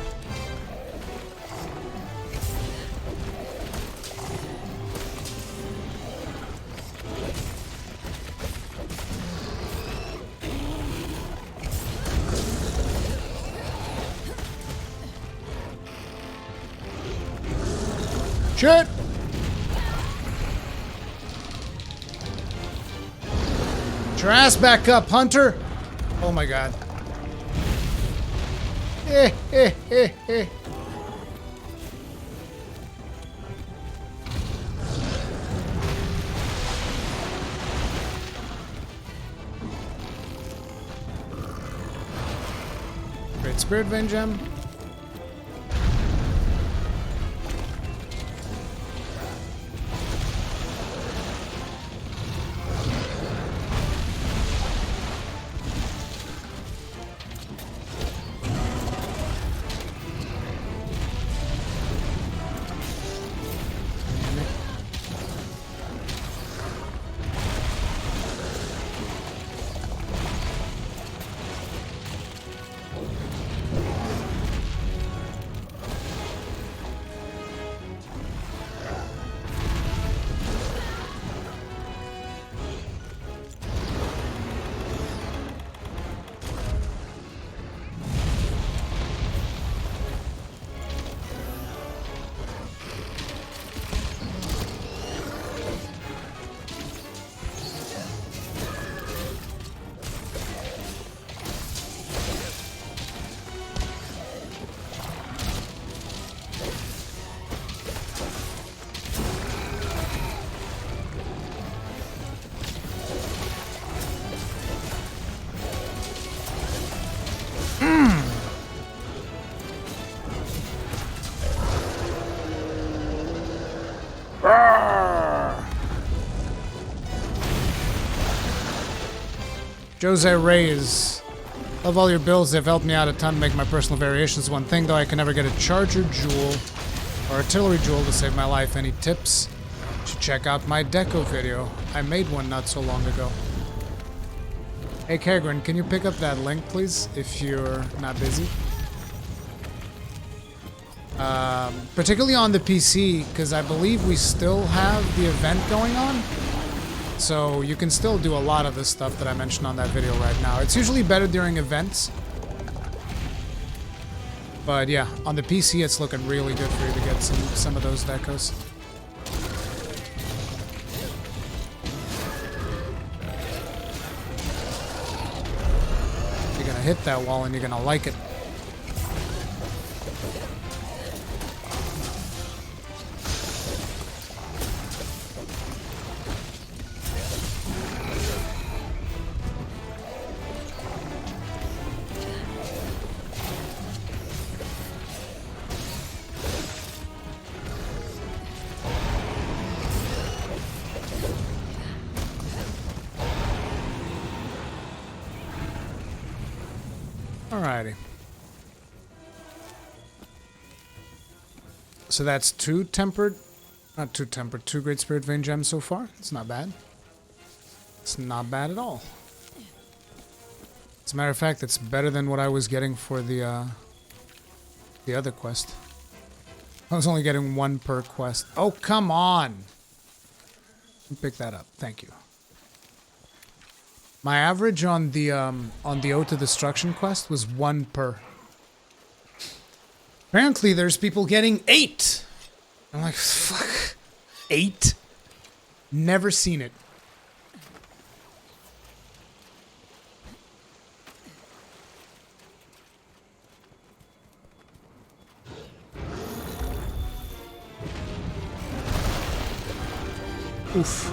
Shit! Get your ass back up, Hunter! Oh my god. Great Spirit Vein Gem. Jose Reyes. Love all your builds. They've helped me out a ton to make my personal variations. One thing though, I can never get a Charger Jewel or Artillery Jewel to save my life. Any tips? You should check out my Deco video. I made one not so long ago. Hey Kagrin, can you pick up that link please, if you're not busy? Particularly on the PC, because I believe we still have the event going on. So you can still do a lot of the stuff that I mentioned on that video right now. It's usually better during events. But yeah, on the PC it's looking really good for you to get some of those decos. You're gonna hit that wall and you're gonna like it. Alrighty. So that's two Great Spirit Vein gems so far. It's not bad. It's not bad at all. As a matter of fact, it's better than what I was getting for the other quest. I was only getting one per quest. Oh, come on! Pick that up. Thank you. My average on the Ode to Destruction quest was 1 per. Apparently, there's people getting 8. I'm like, fuck, 8? Never seen it. Oof.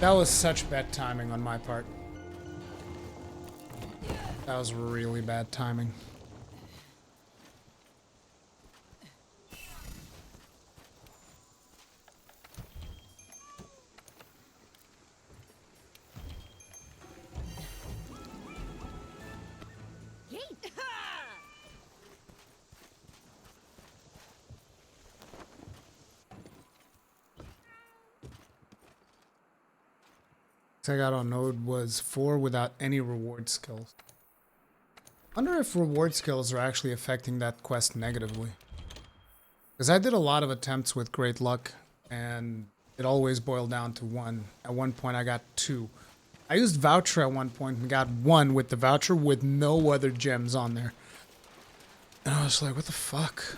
That was such bad timing on my part. That was really bad timing. I got on Node was 4 without any reward skills. Wonder if reward skills are actually affecting that quest negatively. Because I did a lot of attempts with great luck, and it always boiled down to 1. At one point I got 2. I used voucher at one point and got 1 with the voucher with no other gems on there. And I was like, what the fuck?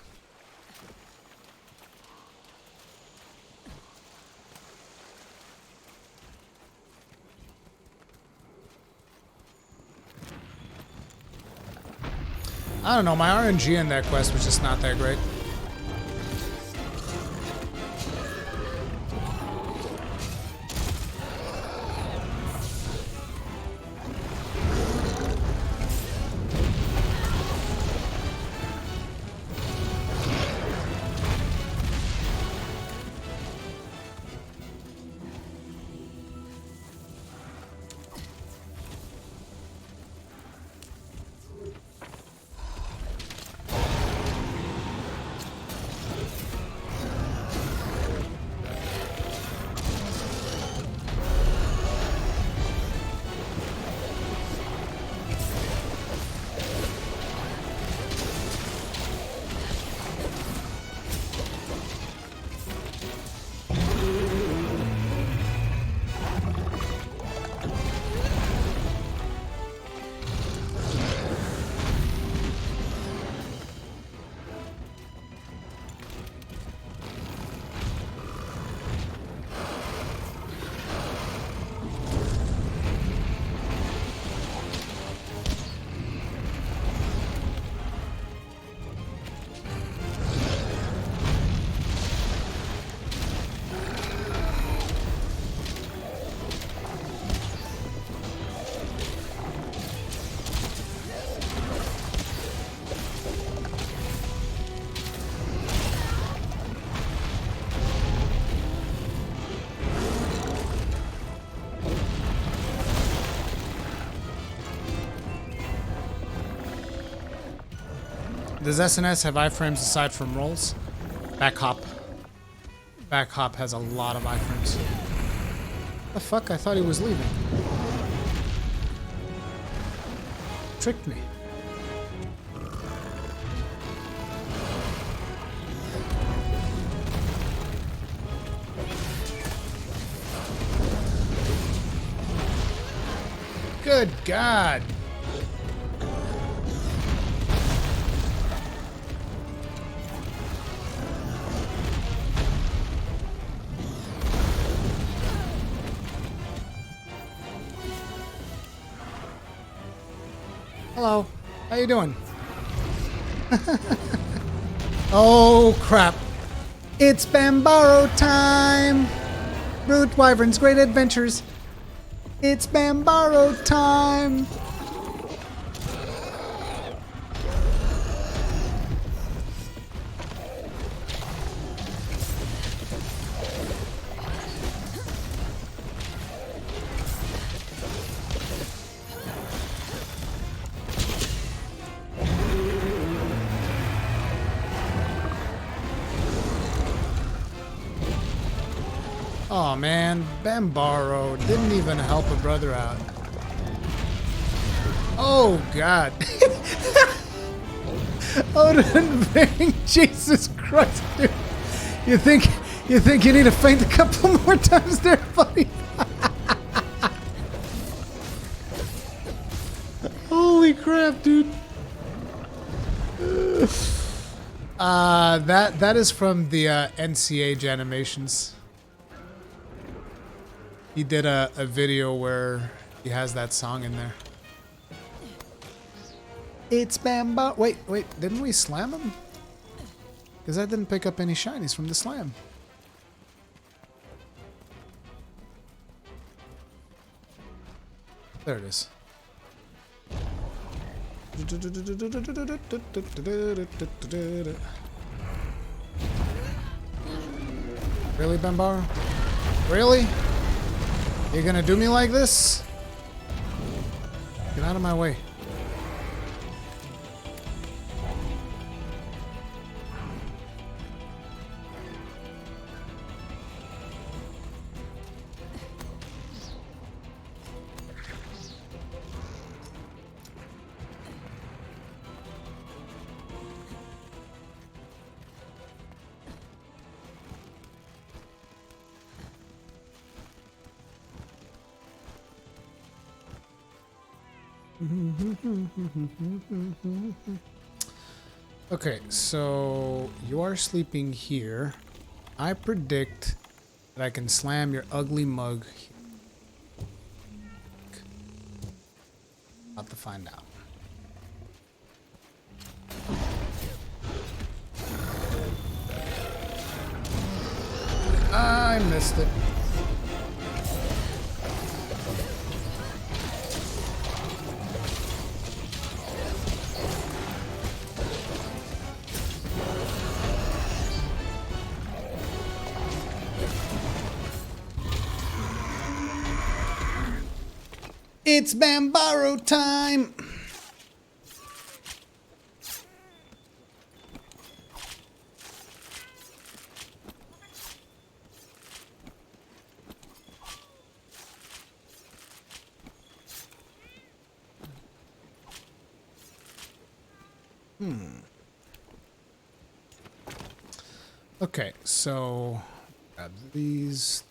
I don't know, my RNG in that quest was just not that great. Does SNS have iframes aside from rolls? Back hop. Back hop has a lot of iframes. The fuck? I thought he was leaving. Tricked me. Good God. Hello. How you doing? Oh, crap. It's Bambaro time! Root Wyvern's Great Adventures. It's Bambaro time! Oh man, Bambaro didn't even help a brother out. Oh God. Odin Bang, Jesus Christ, dude. You think you need to faint a couple more times there, buddy? Holy crap, dude. That is from the NCH animations. He did a video where he has that song in there. It's Bamba. Wait, didn't we slam him? Because I didn't pick up any shinies from the slam. There it is. Really, Bambaro? Really? You're gonna do me like this? Get out of my way. Okay, so you are sleeping here. I predict that I can slam your ugly mug. About to find out. I missed it. It's Bambaro time! Okay, so grab these.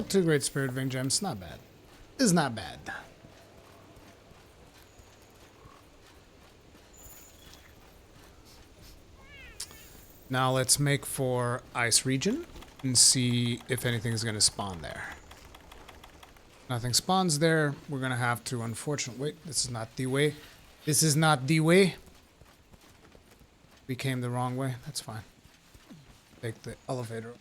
Two great Spirit Vein gems, not bad. It's not bad. Now let's make for Ice Region and see if anything is going to spawn there. Nothing spawns there. We're going to have to, unfortunately... Wait, this is not the way. This is not the way. We came the wrong way. That's fine. Take the elevator.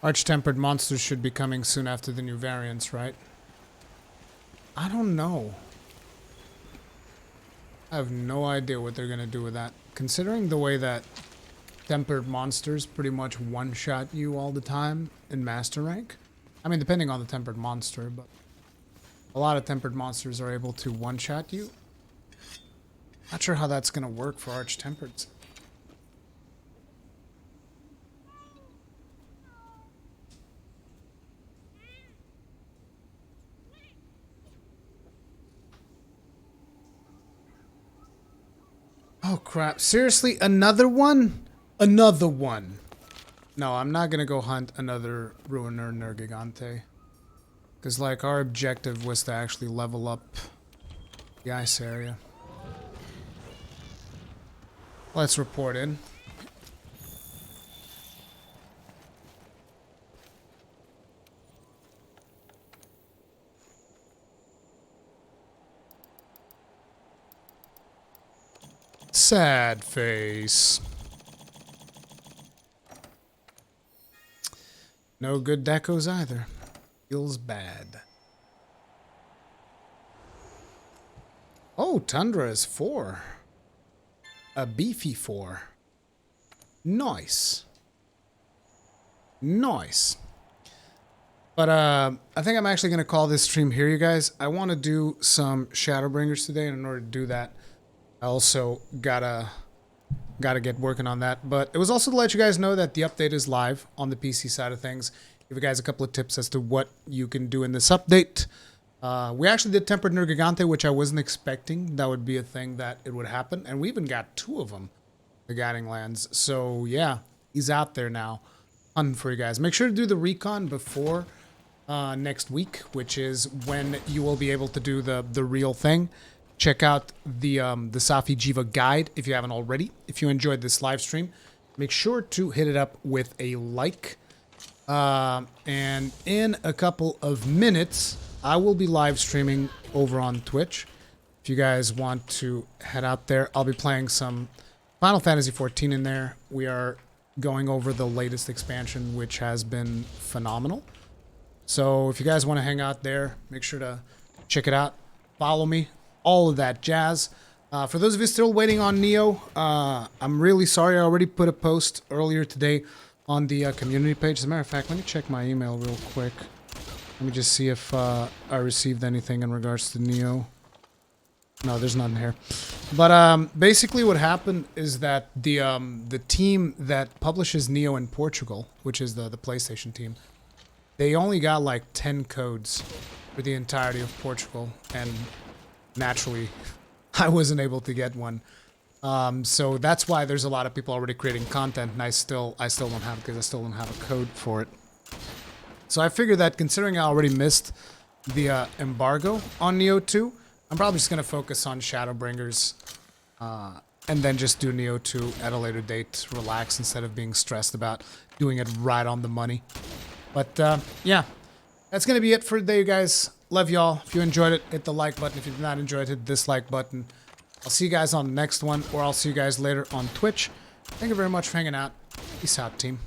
Arch-tempered monsters should be coming soon after the new variants, right? I don't know. I have no idea what they're going to do with that. Considering the way that tempered monsters pretty much one-shot you all the time in Master Rank. I mean, depending on the tempered monster, but a lot of tempered monsters are able to one-shot you. Not sure how that's going to work for Arch-tempereds. Oh crap, seriously, another one? Another one. No, I'm not gonna go hunt another Ruiner Nergigante. Because, like, our objective was to actually level up the ice area. Let's report in. Sad face. No good decos either. Feels bad. Oh, Tundra is 4. A beefy 4. Nice. Nice. But I think I'm actually going to call this stream here, you guys. I want to do some Shadowbringers today, and in order to do that, I also gotta get working on that. But it was also to let you guys know that the update is live on the PC side of things. Give you guys a couple of tips as to what you can do in this update. We actually did Tempered Nergigante, which I wasn't expecting. That would be a thing that it would happen. And we even got 2 of them, the Guiding Lands. So yeah, he's out there now. Fun for you guys. Make sure to do the Recon before next week, which is when you will be able to do the real thing. Check out the Safi'Jiiva guide if you haven't already. If you enjoyed this live stream, make sure to hit it up with a like. And in a couple of minutes, I will be live streaming over on Twitch. If you guys want to head out there, I'll be playing some Final Fantasy XIV in there. We are going over the latest expansion, which has been phenomenal. So if you guys want to hang out there, make sure to check it out. Follow me. All of that jazz. For those of you still waiting on Neo, I'm really sorry. I already put a post earlier today on the community page. As a matter of fact, let me check my email real quick. Let me just see if I received anything in regards to Neo. No, there's nothing here. But basically what happened is that the team that publishes Neo in Portugal, which is the PlayStation team, they only got like 10 codes for the entirety of Portugal, and naturally, I wasn't able to get one. So that's why there's a lot of people already creating content, and I still don't have it because I still don't have a code for it. So I figured that considering I already missed the embargo on Neo 2, I'm probably just going to focus on Shadowbringers and then just do Neo 2 at a later date, relax instead of being stressed about doing it right on the money. But yeah, that's going to be it for today, you guys. Love y'all. If you enjoyed it, hit the like button. If you did not enjoy it, hit the dislike button. I'll see you guys on the next one, or I'll see you guys later on Twitch. Thank you very much for hanging out. Peace out, team.